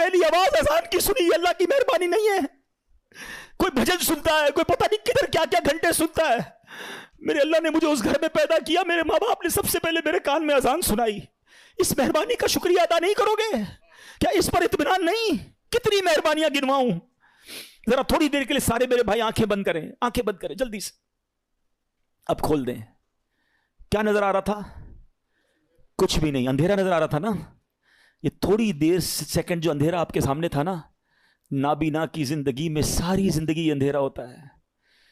پہلی آواز اذان کی سنی، یہ اللہ کی مہربانی نہیں ہے؟ کوئی بھجن سنتا ہے، کوئی پتہ نہیں کدھر کیا کیا گھنٹے سنتا ہے. میرے اللہ نے مجھے اس گھر میں پیدا کیا، میرے ماں باپ نے سب سے پہلے میرے کان میں اذان سنائی. اس مہربانی کا شکریہ ادا نہیں کرو گے؟ کیا اس پر اطمینان نہیں؟ کتنی مہربانیاں گنواؤں. ذرا تھوڑی دیر کے لیے سارے میرے بھائی آنکھیں بند کریں، آنکھیں بند کریں جلدی سے. اب کھول دیں. کیا نظر آ رہا تھا؟ کچھ بھی نہیں، اندھیرا نظر آ رہا تھا نا. یہ تھوڑی دیر سیکنڈ جو اندھیرا آپ کے سامنے تھا نا، نابینا کی زندگی میں ساری زندگی اندھیرا ہوتا ہے.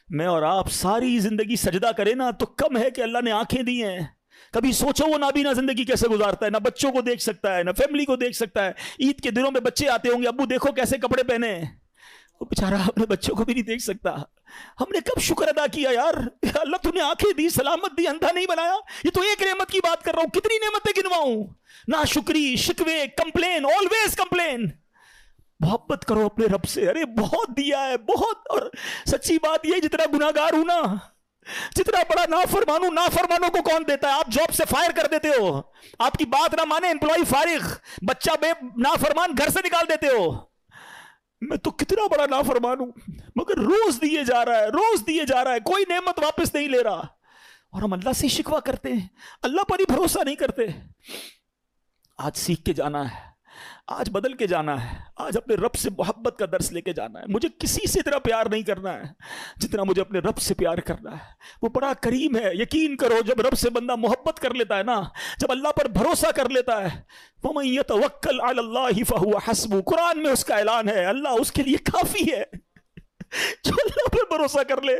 میں اور آپ ساری زندگی سجدہ کریں نا تو کم ہے کہ اللہ نے آنکھیں دی ہیں. کبھی سوچو وہ نابینا زندگی کیسے گزارتا ہے، نہ بچوں کو دیکھ سکتا ہے، نہ فیملی کو دیکھ سکتا ہے. عید کے دنوں میں بچے آتے ہوں گے، ابو دیکھو کیسے کپڑے پہنے ہیں. وہ بیچارہ اپنے بچوں کو بھی نہیں دیکھ سکتا. ہم نے کب شکر ادا کیا یار؟ اللہ تو نے آنکھیں دی، سلامت دی، اندھا نہیں بنایا. یہ تو ایک نعمت کی بات کر رہا ہوں، کتنی نعمتیں گنواؤں؟ نا شکری، شکوے، کمپلین، آلویز کمپلین. محبت کرو اپنے رب سے. ارے بہت دیا ہے، بہت. اور سچی بات یہ، جتنا گناہگار ہوں نا، جتنا بڑا نافرمان ہوں، نافرمانوں کو کون دیتا ہے؟ آپ جاب سے فائر کر دیتے ہو، آپ کی بات نہ مانے امپلائی فارغ، بچہ بے نافرمان گھر سے نکال دیتے ہو. میں تو کتنا بڑا نافرمان ہوں، مگر روز دیے جا رہا ہے، روز دیے جا رہا ہے، کوئی نعمت واپس نہیں لے رہا. اور ہم اللہ سے شکوہ کرتے ہیں، اللہ پر ہی بھروسہ نہیں کرتے. آج سیکھ کے جانا ہے، آج بدل کے جانا ہے، آج اپنے رب سے محبت کا درس لے کے جانا ہے. مجھے کسی سے اتنا پیار نہیں کرنا ہے جتنا مجھے اپنے رب سے پیار کرنا ہے. وہ بڑا کریم ہے. یقین کرو جب رب سے بندہ محبت کر لیتا ہے نا، جب اللہ پر بھروسہ کر لیتا ہے، وَمَن يَتَوَكَّلْ عَلَى اللَّهِ فَهُوَ حَسْبُهُ، قرآن میں اس کا اعلان ہے، اللہ اس کے لیے کافی ہے. جو اللہ پر بھروسہ کر لے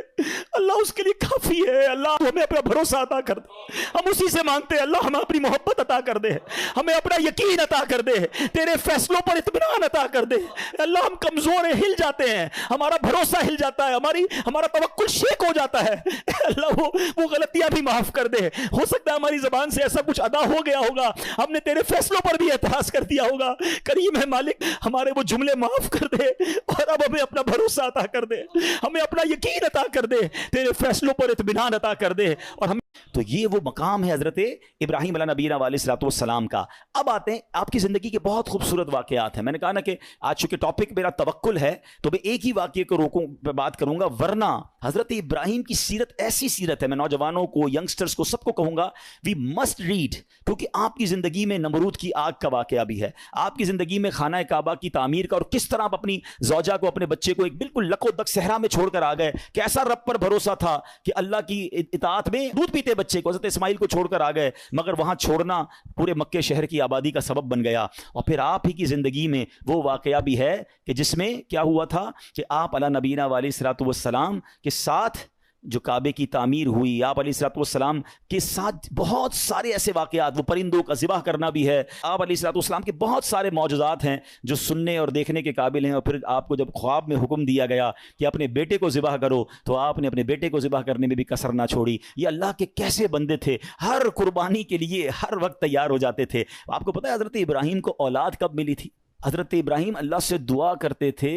اللہ اس کے لیے کافی ہے. اللہ ہمیں اپنا بھروسہ عطا کر دے، ہم اسی سے مانگتے ہیں. اللہ ہمیں اپنی محبت عطا کر دے، ہمیں اپنا یقین عطا کر دے، تیرے فیصلوں پر اطمینان عطا کر دے. اللہ ہم کمزور ہیں، ہل جاتے ہیں، ہمارا بھروسہ ہل جاتا ہے، ہمارا توکل شیک ہو جاتا ہے. اللہ وہ غلطیاں بھی معاف کر دے. ہو سکتا ہے ہماری زبان سے ایسا کچھ ادا ہو گیا ہوگا، ہم نے تیرے فیصلوں پر بھی اعتراض کر دیا ہوگا. کریم ہے مالک، ہمارے وہ جملے معاف کر دے اور اب ہمیں اپنا بھروسہ عطا کر دے، ہمیں اپنا یقین عطا کر دے، تیرے فیصلوں پر اطمینان عطا کر دے. اور ہم تو یہ وہ مقام ہے حضرت ابراہیم علیہ نبینا علیہ السلام کا. اب آتے ہیں آپ کی زندگی کے بہت خوبصورت واقعات ہیں. میں نے کہا نا کہ آج چونکہ ٹاپک میرا توکل ہے تو میں ایک ہی واقعے کو روکوں پہ بات کروں گا، ورنہ حضرت ابراہیم کی سیرت ایسی سیرت ہے، میں نوجوانوں کو، ینگسٹرز کو، سب کو کہوں گا وی مسٹ ریڈ. کیونکہ آپ کی زندگی میں نمرود کی آگ کا واقعہ بھی ہے، آپ کی زندگی میں خانہ کعبہ کی تعمیر کا، اور کس طرح آپ اپنی زوجہ کو، اپنے بچے کو ایک بالکل لک و دک صحرا میں چھوڑ کر آ گئے. کیسا رب پر بھروسہ تھا کہ اللہ کی اطاعت میں دودھ پیتے بچے کو، حضرت اسماعیل کو چھوڑ کر آ گئے، مگر وہاں چھوڑنا پورے مکے شہر کی آبادی کا سبب بن گیا. اور پھر آپ ہی کی زندگی میں وہ واقعہ بھی ہے کہ جس میں کیا ہوا تھا کہ آپ علیہ نبینا علیہ السلام کے ساتھ جو کعبے کی تعمیر ہوئی، آپ علیہ السلام کے ساتھ بہت سارے ایسے واقعات، وہ پرندوں کا ذبح کرنا بھی ہے، آپ علیہ السلام کے بہت سارے معجزات ہیں جو سننے اور دیکھنے کے قابل ہیں. اور پھر آپ کو جب خواب میں حکم دیا گیا کہ اپنے بیٹے کو ذبح کرو تو آپ نے اپنے بیٹے کو ذبح کرنے میں بھی کسر نہ چھوڑی. یہ اللہ کے کیسے بندے تھے، ہر قربانی کے لیے ہر وقت تیار ہو جاتے تھے. آپ کو پتہ ہے حضرت ابراہیم کو اولاد کب ملی تھی؟ حضرت ابراہیم اللہ سے دعا کرتے تھے،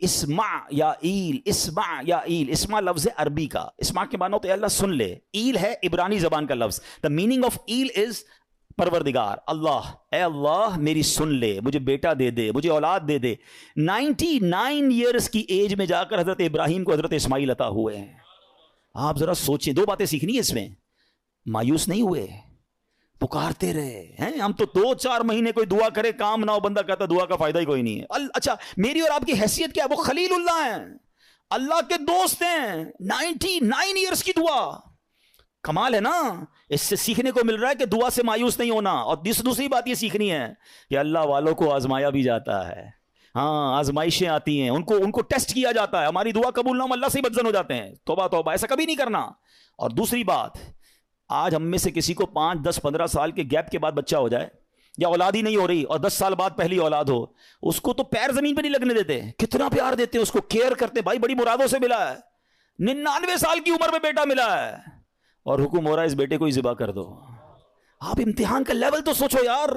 اسمع یا ایل، اسمع یا ایل. اسمع لفظ عربی کا، اسمع کے معنی ہوتا ہے اللہ سن لے، ایل ہے عبرانی زبان کا لفظ. The meaning of L is پروردگار، اللہ، اے اللہ میری سن لے، مجھے بیٹا دے دے، مجھے اولاد دے دے. 99 ایئرس کی ایج میں جا کر حضرت ابراہیم کو حضرت اسماعیل عطا ہوئے ہیں. آپ ذرا سوچیں، دو باتیں سیکھنی ہے اس میں. مایوس نہیں ہوئے، پکارتے رہے ہیں. ہم تو 2-4 مہینے کوئی دعا کرے کام نہ ہو، بندہ کہتا دعا کا فائدہ ہی کوئی نہیں ہے. اچھا میری اور آپ کی حیثیت کیا ہے؟ وہ خلیل اللہ ہیں، اللہ کے دوست ہیں. 99 ایئرس کی دعا، کمال ہے نا. اس سے سیکھنے کو مل رہا ہے کہ دعا سے مایوس نہیں ہونا. اور دوسری بات یہ سیکھنی ہے کہ اللہ والوں کو آزمایا بھی جاتا ہے. ہاں آزمائشیں آتی ہیں، ان کو ٹیسٹ کیا جاتا ہے. ہماری دعا قبول نہ ہو، اللہ سے ہی بدزن ہو جاتے ہیں. توبہ توبہ، ایسا کبھی نہیں کرنا. اور دوسری بات، آج ہم میں سے کسی کو 5, 10, 15 سال کے گیپ کے بعد بچہ ہو جائے یا اولاد ہی نہیں ہو رہی اور 10 سال بعد پہلی اولاد ہو، اس کو تو پیر زمین پہ نہیں لگنے دیتے. کتنا پیار دیتے ہیں اس کو، کیئر کرتے. بھائی بڑی مرادوں سے ملا ہے، 99 سال کی عمر میں بیٹا ملا ہے اور حکم ہو رہا ہے اس بیٹے کو ہی ذبح کر دو. آپ امتحان کا لیول تو سوچو یار.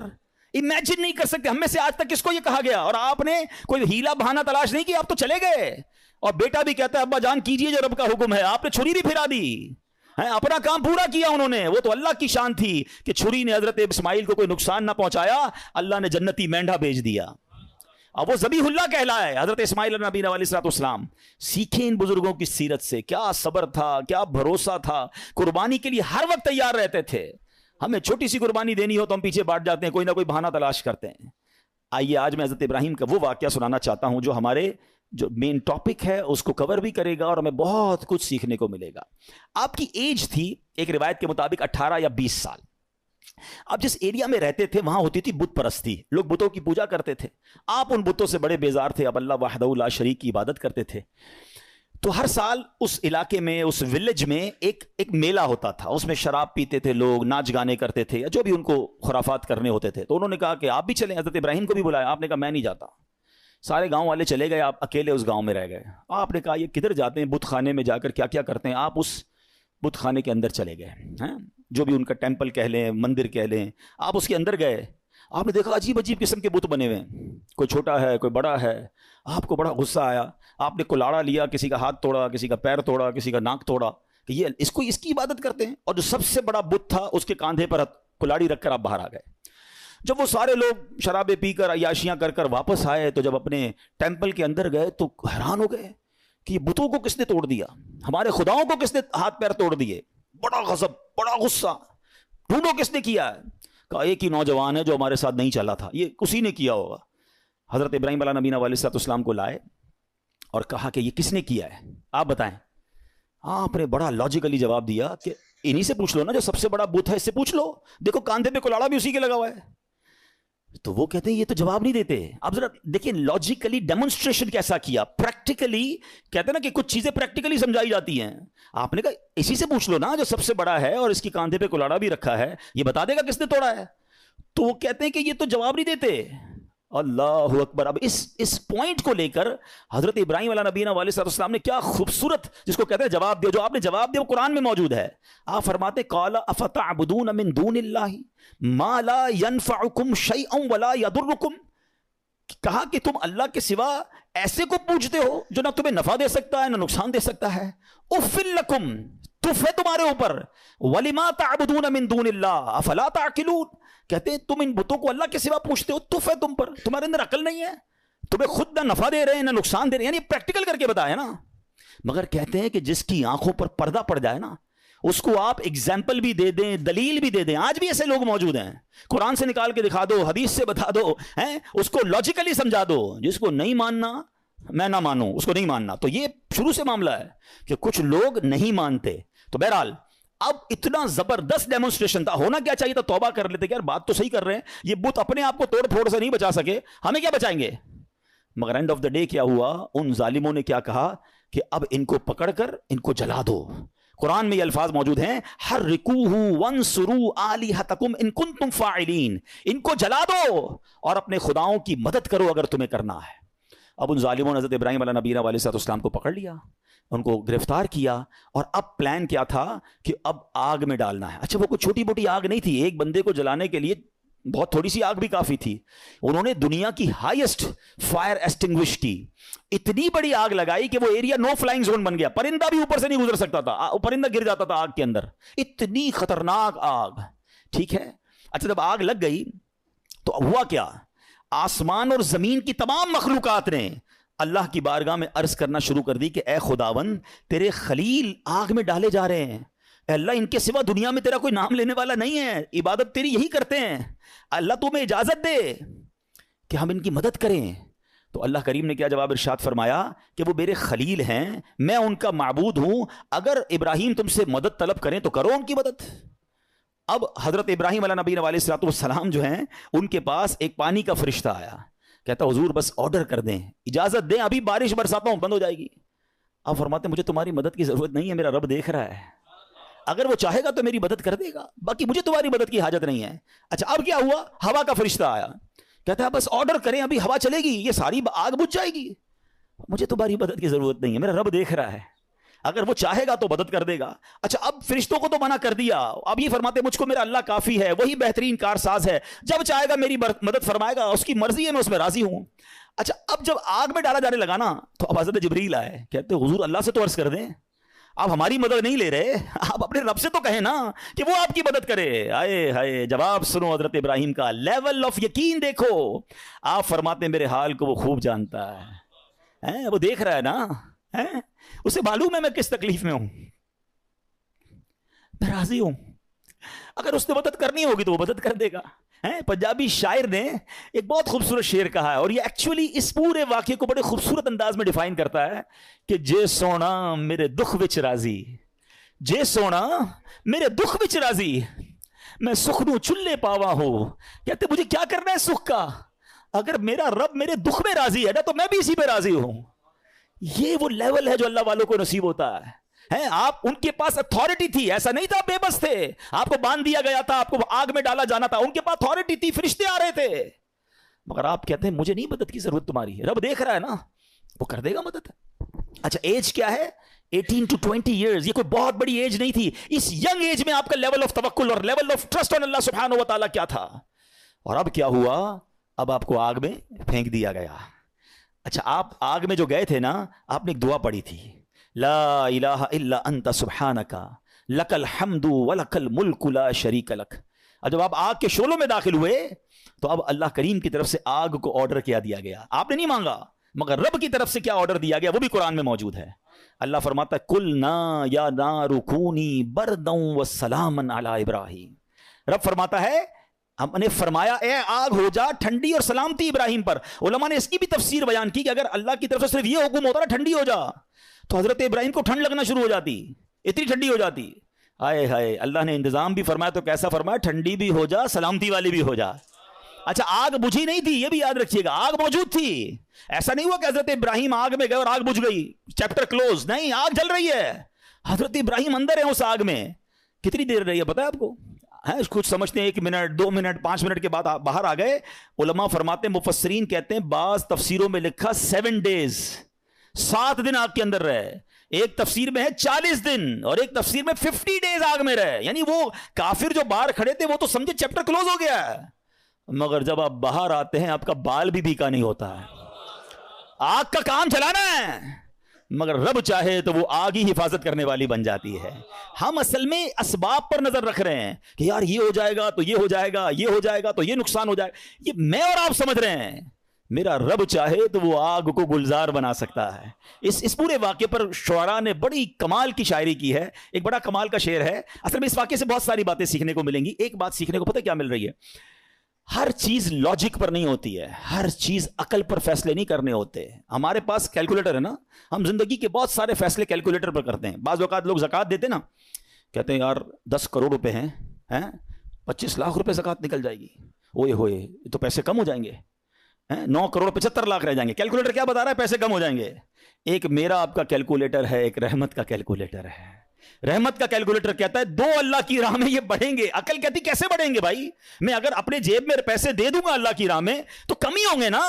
امیجن نہیں کر سکتے ہم میں سے آج تک کس کو یہ کہا گیا اور آپ نے کوئی ہیلا بہانہ تلاش نہیں کیا، آپ تو چلے گئے. اور بیٹا بھی کہتا ہے ابا جان کیجئے جو رب کا حکم ہے. آپ نے چھری بھی پھرا دی، اپنا کام پورا کیا انہوں نے. وہ تو اللہ کی شان تھی کہ چھری نے حضرت اسماعیل کو کوئی نقصان نہ پہنچایا، اللہ نے جنتی مینڈا بھیج دیا. اب وہ ذبیح اللہ کہلائے حضرت اسماعیل نبی علیہ الصلوۃ والسلام. سیکھیں ان بزرگوں کی سیرت سے, کیا صبر تھا, کیا بھروسہ تھا, قربانی کے لیے ہر وقت تیار رہتے تھے. ہمیں چھوٹی سی قربانی دینی ہو تو ہم پیچھے بانٹ جاتے ہیں, کوئی نہ کوئی بہانہ تلاش کرتے ہیں. آئیے آج میں حضرت ابراہیم کا وہ واقعہ سنانا چاہتا ہوں جو ہمارے جو مین ٹاپک ہے اس کو کور بھی کرے گا اور ہمیں بہت کچھ سیکھنے کو ملے گا. آپ کی ایج تھی ایک روایت کے مطابق 18 یا 20 سال. آپ جس ایریا میں رہتے تھے وہاں ہوتی تھی بت پرستی, لوگ بتوں کی پوجا کرتے تھے. آپ ان بتوں سے بڑے بیزار تھے, اب اللہ وحدہ لا شریک کی عبادت کرتے تھے. تو ہر سال اس علاقے میں, اس ولیج میں ایک میلہ ہوتا تھا, اس میں شراب پیتے تھے لوگ, ناچ گانے کرتے تھے, یا جو بھی ان کو خرافات کرنے ہوتے تھے. تو انہوں نے کہا کہ آپ بھی چلیں. حضرت ابراہیم کو بھی بلایا. آپ نے کہا میں نہیں جاتا. سارے گاؤں والے چلے گئے, آپ اکیلے اس گاؤں میں رہ گئے. آپ نے کہا یہ کدھر جاتے ہیں, بت خانے میں جا کر کیا کیا کرتے ہیں. آپ اس بت خانے کے اندر چلے گئے, جو بھی ان کا ٹیمپل کہہ لیں, مندر کہہ لیں, آپ اس کے اندر گئے. آپ نے دیکھا عجیب عجیب قسم کے بت بنے ہوئے ہیں, کوئی چھوٹا ہے کوئی بڑا ہے. آپ کو بڑا غصہ آیا. آپ نے کلاڑا لیا, کسی کا ہاتھ توڑا, کسی کا پیر توڑا, کسی کا ناک توڑا کہ یہ اس کی عبادت کرتے ہیں. اور جو سب سے بڑا بت تھا اس کے کاندھے پر کلاڑی رکھ کر آپ باہر آ گئے. جب وہ سارے لوگ شرابیں پی کر عیاشیاں کر کر واپس آئے تو جب اپنے ٹیمپل کے اندر گئے تو حیران ہو گئے کہ یہ بتوں کو کس نے توڑ دیا, ہمارے خداؤں کو کس نے ہاتھ پیر توڑ دیے. بڑا غضب, بڑا غصہ. ڈھونڈو کس نے کیا ہے. کہا ایک ہی نوجوان ہے جو ہمارے ساتھ نہیں چلا تھا, یہ اسی نے کیا ہوگا. حضرت ابراہیم علیہ نبینا علیہ الصلوۃ والسلام کو لائے اور کہا کہ یہ کس نے کیا ہے, آپ بتائیں. آپ نے بڑا لاجیکلی جواب دیا کہ انہی سے پوچھ لو نا, جو سب سے بڑا بت ہے اس سے پوچھ لو, دیکھو کاندھے پہ کلاڑا بھی اسی کے لگا ہوا ہے. تو وہ کہتے ہیں یہ تو جواب نہیں دیتے. اب ذرا دیکھیں لاجیکلی ڈیمونسٹریشن کیسا کیا, پریکٹیکلی. کہتے ہیں نا کہ کچھ چیزیں پریکٹیکلی سمجھائی جاتی ہیں. آپ نے کہا اسی سے پوچھ لو نا جو سب سے بڑا ہے اور اس کی کاندھے پہ کلاڑا بھی رکھا ہے, یہ بتا دے گا کس نے توڑا ہے. تو وہ کہتے ہیں کہ یہ تو جواب نہیں دیتے. اللہ اکبر. اب اس پوائنٹ کو لے کر حضرت ابراہیم علیہ نبینا علیہ السلام نے کیا خوبصورت, جس کو کہتے ہیں جواب دیا, جو آپ نے جواب دیا وہ قرآن میں موجود ہے. آپ فرماتے قال افتعبدون من دون اللہ ما لا ينفعکم شیئا ولا یضرکم. کہا کہ تم اللہ کے سوا ایسے کو پوجتے ہو جو نہ تمہیں نفع دے سکتا ہے نہ نقصان دے سکتا ہے. اف لکم, تف ہے تمہارے اوپر. ولما تعبدون من دون اللہ افلا تعقلون. کہتے ہیں تم ان بتوں کو اللہ کے سوا پوچھتے ہو, تف ہے تم پر, تمہارے اندر عقل نہیں ہے, تمہیں خود نہ نفع دے رہے ہیں نہ نقصان دے رہے ہیں. یعنی پریکٹیکل کر کے بتایا نا. مگر کہتے ہیں کہ جس کی آنکھوں پر پردہ پڑ جائے نا, اس کو آپ ایگزامپل بھی دے دیں, دلیل بھی دے دیں. آج بھی ایسے لوگ موجود ہیں, قرآن سے نکال کے دکھا دو, حدیث سے بتا دو, اس کو لاجیکلی سمجھا دو. جس کو نہیں ماننا میں نہ مانوں, اس کو نہیں ماننا. تو یہ شروع سے معاملہ ہے کہ کچھ لوگ نہیں مانتے. تو بہرحال اب اتنا زبردست ڈیمونسٹریشن تھا, ہونا کیا چاہیے تھا, توبہ کر لیتے کہ یار بات تو صحیح کر رہے ہیں, یہ بت اپنے آپ کو توڑ پھوڑ سے نہیں بچا سکے, ہمیں کیا بچائیں گے. مگر اینڈ آف دا ڈے کیا ہوا, ان ظالموں نے کیا کہا کہ اب ان کو پکڑ کر ان کو جلا دو. قرآن میں یہ الفاظ موجود ہیں, حرقوہ وانصروا آلہتکم ان کنتم فاعلین. ان کو جلا دو اور اپنے خداؤں کی مدد کرو اگر تمہیں کرنا ہے. اب ان ظالموں نے حضرت ابراہیم علیہ نبینا علیہ السلام کو پکڑ لیا, ان کو گرفتار کیا, اور اب پلان کیا تھا کہ اب آگ میں ڈالنا ہے. اچھا وہ کوئی چھوٹی موٹی آگ نہیں تھی, ایک بندے کو جلانے کے لیے بہت تھوڑی سی آگ بھی کافی تھی. انہوں نے دنیا کی ہائیسٹ فائر ایسٹنگوش کی, اتنی بڑی آگ لگائی کہ وہ ایریا نو فلائنگ زون بن گیا, پرندہ بھی اوپر سے نہیں گزر سکتا تھا, پرندہ گر جاتا تھا آگ کے اندر, اتنی خطرناک آگ. ٹھیک ہے. اچھا جب آگ لگ گئی تو ہوا کیا, آسمان اور زمین کی تمام مخلوقات نے اللہ کی بارگاہ میں عرض کرنا شروع کر دی کہ اے خداوند تیرے خلیل آگ میں ڈالے جا رہے ہیں. اے اللہ ان کے سوا دنیا میں تیرا کوئی نام لینے والا نہیں ہے, عبادت تیری یہی کرتے ہیں. اللہ تمہیں اجازت دے کہ ہم ان کی مدد کریں. تو اللہ کریم نے کیا جواب ارشاد فرمایا کہ وہ میرے خلیل ہیں, میں ان کا معبود ہوں, اگر ابراہیم تم سے مدد طلب کریں تو کرو ان کی مدد. اب حضرت ابراہیم علیہ نبی علیہ السلام جو ہیں ان کے پاس ایک پانی کا فرشتہ آیا, کہتا حضور بس آرڈر کر دیں, اجازت دیں, ابھی بارش برساتا ہوں, بند ہو جائے گی. اب فرماتے مجھے تمہاری مدد کی ضرورت نہیں ہے, میرا رب دیکھ رہا ہے, اگر وہ چاہے گا تو میری مدد کر دے گا, باقی مجھے تمہاری مدد کی حاجت نہیں ہے. اچھا اب کیا ہوا, ہوا کا فرشتہ آیا, کہتا ہے بس آرڈر کریں, ابھی ہوا چلے گی, یہ ساری آگ بجھ جائے گی, مجھے تمہاری مدد کی ضرورت نہیں ہے, میرا رب دیکھ رہا ہے, اگر وہ چاہے گا تو مدد کر دے گا. اچھا اب فرشتوں کو تو منع کر دیا, اب یہ فرماتے مجھ کو میرا اللہ کافی ہے, وہی بہترین کارساز ہے, جب چاہے گا میری مدد فرمائے گا, اس کی مرضی ہے, میں اس میں راضی ہوں. اچھا اب جب آگ میں ڈالا جانے لگا نا تو اب حضرت جبریل آئے, کہتے حضور اللہ سے تو عرض کر دیں, آپ ہماری مدد نہیں لے رہے, آپ اپنے رب سے تو کہیں نا کہ وہ آپ کی مدد کرے. آئے ہائے, جواب سنو حضرت ابراہیم کا, لیول آف یقین دیکھو. آپ فرماتے ہیں میرے حال کو وہ خوب جانتا ہے, وہ دیکھ رہا ہے نا, اسے معلوم ہے میں کس تکلیف میں ہوں, میں راضی ہوں. اگر اس نے مدد کرنی ہوگی تو وہ مدد کر دے گا. پنجابی شاعر نے ایک بہت خوبصورت شعر کہا ہے, اور یہ ایکچولی اس پورے واقعے کو بڑے خوبصورت انداز میں ڈیفائن کرتا ہے کہ جے سونا میرے دکھ وچ راضی, جے سونا میرے دکھ وچ راضی, میں سکھ نو چلے پاوا ہو. کہتے مجھے کیا کرنا ہے سکھ کا, اگر میرا رب میرے دکھ میں راضی ہے نا تو میں بھی اسی پہ راضی ہوں. یہ وہ لیول ہے جو اللہ والوں کو نصیب ہوتا ہے. آپ ان کے پاس اتھارٹی تھی, ایسا نہیں تھا بے بس تھے, آپ کو باندھ دیا گیا تھا, آپ کو آگ میں ڈالا جانا تھا, ان کے پاس اتھارٹی تھی, فرشتے آ رہے تھے, مگر آپ کہتے ہیں مجھے نہیں مدد کی ضرورت تمہاری, رب دیکھ رہا ہے نا وہ کر دے گا مدد. اچھا ایج کیا ہے, 18 to 20 years, یہ کوئی بہت بڑی ایج نہیں تھی. اس ینگ ایج میں آپ کا لیول آف توکل اور لیول آف ٹرسٹ آن اللہ سبحانہ و تعالیٰ کیا تھا. اور اب کیا ہوا, اب آپ کو آگ میں پھینک دیا گیا. اچھا آپ آگ میں جو گئے تھے نا, آپ نے ایک دعا پڑھی تھی, لا الہ الا انت سبحانک لک الحمد ولک الملک لا شریک لک. اور جب آپ آگ کے شعلوں میں داخل ہوئے تو اب اللہ کریم کی طرف سے آگ کو آرڈر کیا دیا گیا. آپ نے نہیں مانگا, مگر رب کی طرف سے کیا آرڈر دیا گیا وہ بھی قرآن میں موجود ہے. اللہ فرماتا ہے قلنا یا نار کونی بردا وسلاما علی ابراہیم. رب فرماتا ہے ہم نے فرمایا اے آگ ہو جا ٹھنڈی اور سلامتی ابراہیم پر. علماء نے اس کی بھی تفسیر بیان کی کہ اگر اللہ کی طرف سے صرف یہ حکم ہوتا نا ٹھنڈی ہو جا, تو حضرت ابراہیم کو ٹھنڈ لگنا شروع ہو جاتی, اتنی ٹھنڈی ہو جاتی. آئے ہائے, اللہ نے انتظام بھی فرمایا تو کیسا فرمایا, ٹھنڈی بھی ہو جا سلامتی والی بھی ہو جا. اچھا آگ بجھی نہیں تھی, یہ بھی یاد رکھیے گا, آگ موجود تھی. ایسا نہیں ہوا کہ حضرت ابراہیم آگ میں گئے اور آگ بجھ گئی, چیپٹر کلوز. نہیں, آگ جل رہی ہے, حضرت ابراہیم اندر ہیں اس آگ میں. کتنی دیر رہی ہے پتا ہے آپ کو, کچھ سمجھتے ہیں 1 منٹ 2 منٹ 5 منٹ کے بعد باہر آ گئے. علماء فرماتے ہیں, مفسرین کہتے ہیں, بعض تفسیروں میں لکھا 7 days, 7 دن آگ کے اندر رہے. ایک تفسیر میں ہے 40 دن اور ایک تفسیر میں 50 days آگ میں رہے. یعنی وہ کافر جو باہر کھڑے تھے وہ تو سمجھے چیپٹر کلوز ہو گیا ہے, مگر جب آپ باہر آتے ہیں آپ کا بال بھی بھیکا نہیں ہوتا ہے. آگ کا کام چلانا ہے, مگر رب چاہے تو وہ آگ ہی حفاظت کرنے والی بن جاتی ہے. ہم اصل میں اسباب پر نظر رکھ رہے ہیں کہ یار یہ ہو جائے گا تو یہ ہو جائے گا, یہ ہو جائے گا تو یہ نقصان ہو جائے گا. یہ میں اور آپ سمجھ رہے ہیں, میرا رب چاہے تو وہ آگ کو گلزار بنا سکتا ہے. اس پورے واقعے پر شعراء نے بڑی کمال کی شاعری کی ہے. ایک بڑا کمال کا شعر ہے. اصل میں اس واقعے سے بہت ساری باتیں سیکھنے کو ملیں گی. ایک بات سیکھنے کو پتہ کیا مل رہی ہے, ہر چیز لاجک پر نہیں ہوتی ہے, ہر چیز عقل پر فیصلے نہیں کرنے ہوتے. ہمارے پاس کیلکولیٹر ہے نا, ہم زندگی کے بہت سارے فیصلے کیلکولیٹر پر کرتے ہیں. بعض اوقات لوگ زکوٰۃ دیتے نا, کہتے ہیں یار 10 کروڑ روپے ہیں, 25 لاکھ روپے زکوٰۃ نکل جائے گی, اوئے ہوئے یہ تو پیسے کم ہو جائیں گے, 9 کروڑ 75 لاکھ رہ جائیں گے. کیلکولیٹر کیا بتا رہا ہے, پیسے کم ہو جائیں گے. ایک میرا آپ کا کیلکولیٹر ہے, ایک رحمت کا کیلکولیٹر ہے. رحمت کا کیلکولیٹر کہتا ہے 2 اللہ کی راہ میں یہ بڑھیں گے. عقل کہتی کیسے بڑھیں گے بھائی, میں اگر اپنے جیب میں پیسے دے دوں گا اللہ کی راہ میں تو کم ہی ہوں گے نا.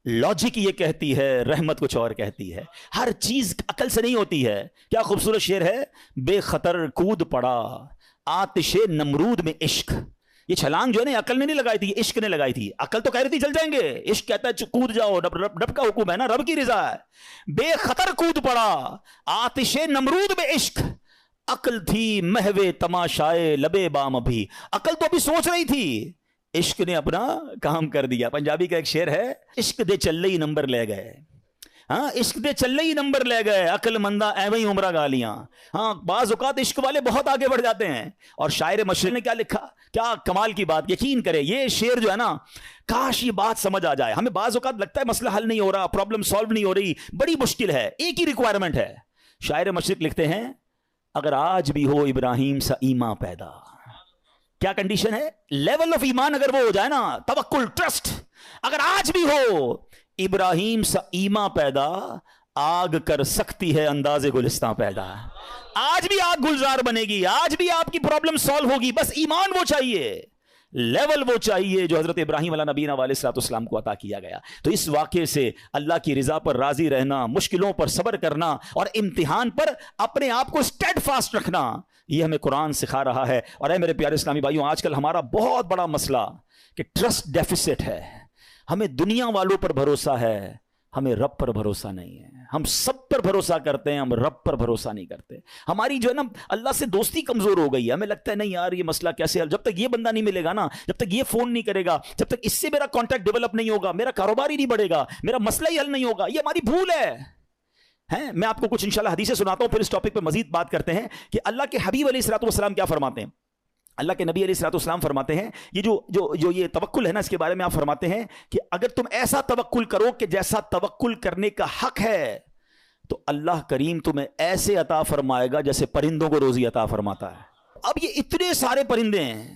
لاجک یہ کہتی ہے, رحمت کچھ اور کہتی ہے. ہر چیز عقل سے نہیں ہوتی ہے. کیا خوبصورت شعر ہے, بے خطر کود پڑا آتش نمرود میں عشق. یہ چھلانگ جو ہے نا عقل نے نہیں لگائی تھی, عشق نے لگائی تھی. عقل تو کہہ رہی تھی چل جائیں گے, عشق کہتا ہے کود جاؤ, رب کا حکم ہے نا, رب کی رضا ہے. بے خطر کود پڑا آتش نمرود میں عشق, عقل تھی محو تماشائے لبے بام. ابھی عقل تو ابھی سوچ رہی تھی, عشق نے اپنا کام کر دیا. پنجابی کا ایک شعر ہے, عشق دے چلے ہی نمبر لے گئے. ہاں عشق دے چلے ہی نمبر لے گئے, عقل مندہ ایویں عمرہ گالیاں. ہاں بعض اوقات عشق والے بہت آگے بڑھ جاتے ہیں. اور شاعر مشرق نے کیا لکھا, کیا کمال کی بات. یقین کرے یہ شعر جو ہے نا, کاش یہ بات سمجھ آ جائے. ہمیں بعض اوقات لگتا ہے مسئلہ حل نہیں ہو رہا, پرابلم سالو نہیں ہو رہی, بڑی مشکل ہے. ایک ہی ریکوائرمنٹ ہے. شاعر مشرق لکھتے ہیں, اگر آج بھی ہو ابراہیم سا ایمان پیدا. کیا کنڈیشن ہے, لیول آف ایمان اگر وہ ہو جائے نا, توکل ٹرسٹ, اگر آج بھی ہو ابراہیم سا ایمان پیدا, آگ کر سکتی ہے انداز گلستان پیدا. آج بھی آگ گلزار بنے گی, آج بھی آپ کی پرابلم سالو ہوگی. بس ایمان وہ چاہیے, لیول وہ چاہیے جو حضرت ابراہیم علیہ نبینا علیہ الصلوۃ والسلام کو عطا کیا گیا. تو اس واقعے سے اللہ کی رضا پر راضی رہنا, مشکلوں پر صبر کرنا اور امتحان پر اپنے آپ کو اسٹیڈ فاسٹ رکھنا, یہ ہمیں قرآن سکھا رہا ہے. اور اے میرے پیارے اسلامی بھائیوں, آج کل ہمارا بہت بڑا مسئلہ کہ ٹرسٹ ڈیفیسٹ ہے. ہمیں دنیا والوں پر بھروسہ ہے ہمیں رب پر بھروسہ نہیں ہے. ہم سب پر بھروسہ کرتے ہیں, ہم رب پر بھروسہ نہیں کرتے. ہماری جو ہے نا اللہ سے دوستی کمزور ہو گئی ہے. ہمیں لگتا ہے نہیں یار یہ مسئلہ کیسے حل, جب تک یہ بندہ نہیں ملے گا نا, جب تک یہ فون نہیں کرے گا, جب تک اس سے میرا کانٹیکٹ ڈیولپ نہیں ہوگا, میرا کاروبار ہی نہیں بڑھے گا, میرا مسئلہ ہی حل نہیں ہوگا. یہ ہماری بھول ہے. میں آپ کو کچھ انشاءاللہ حدیثیں سناتا ہوں, پھر اس ٹاپک پہ مزید بات کرتے ہیں کہ اللہ کے حبیب علیہ الصلوۃ والسلام کیا فرماتے ہیں. اللہ کے نبی علیہ الصلوۃ والسلام فرماتے ہیں, یہ جو یہ توکل ہے نا, اس کے بارے میں آپ فرماتے ہیں کہ اگر تم ایسا توکل کرو کہ جیسا توکل کرنے کا حق ہے, تو اللہ کریم تمہیں ایسے عطا فرمائے گا جیسے پرندوں کو روزی عطا فرماتا ہے. اب یہ اتنے سارے پرندے ہیں,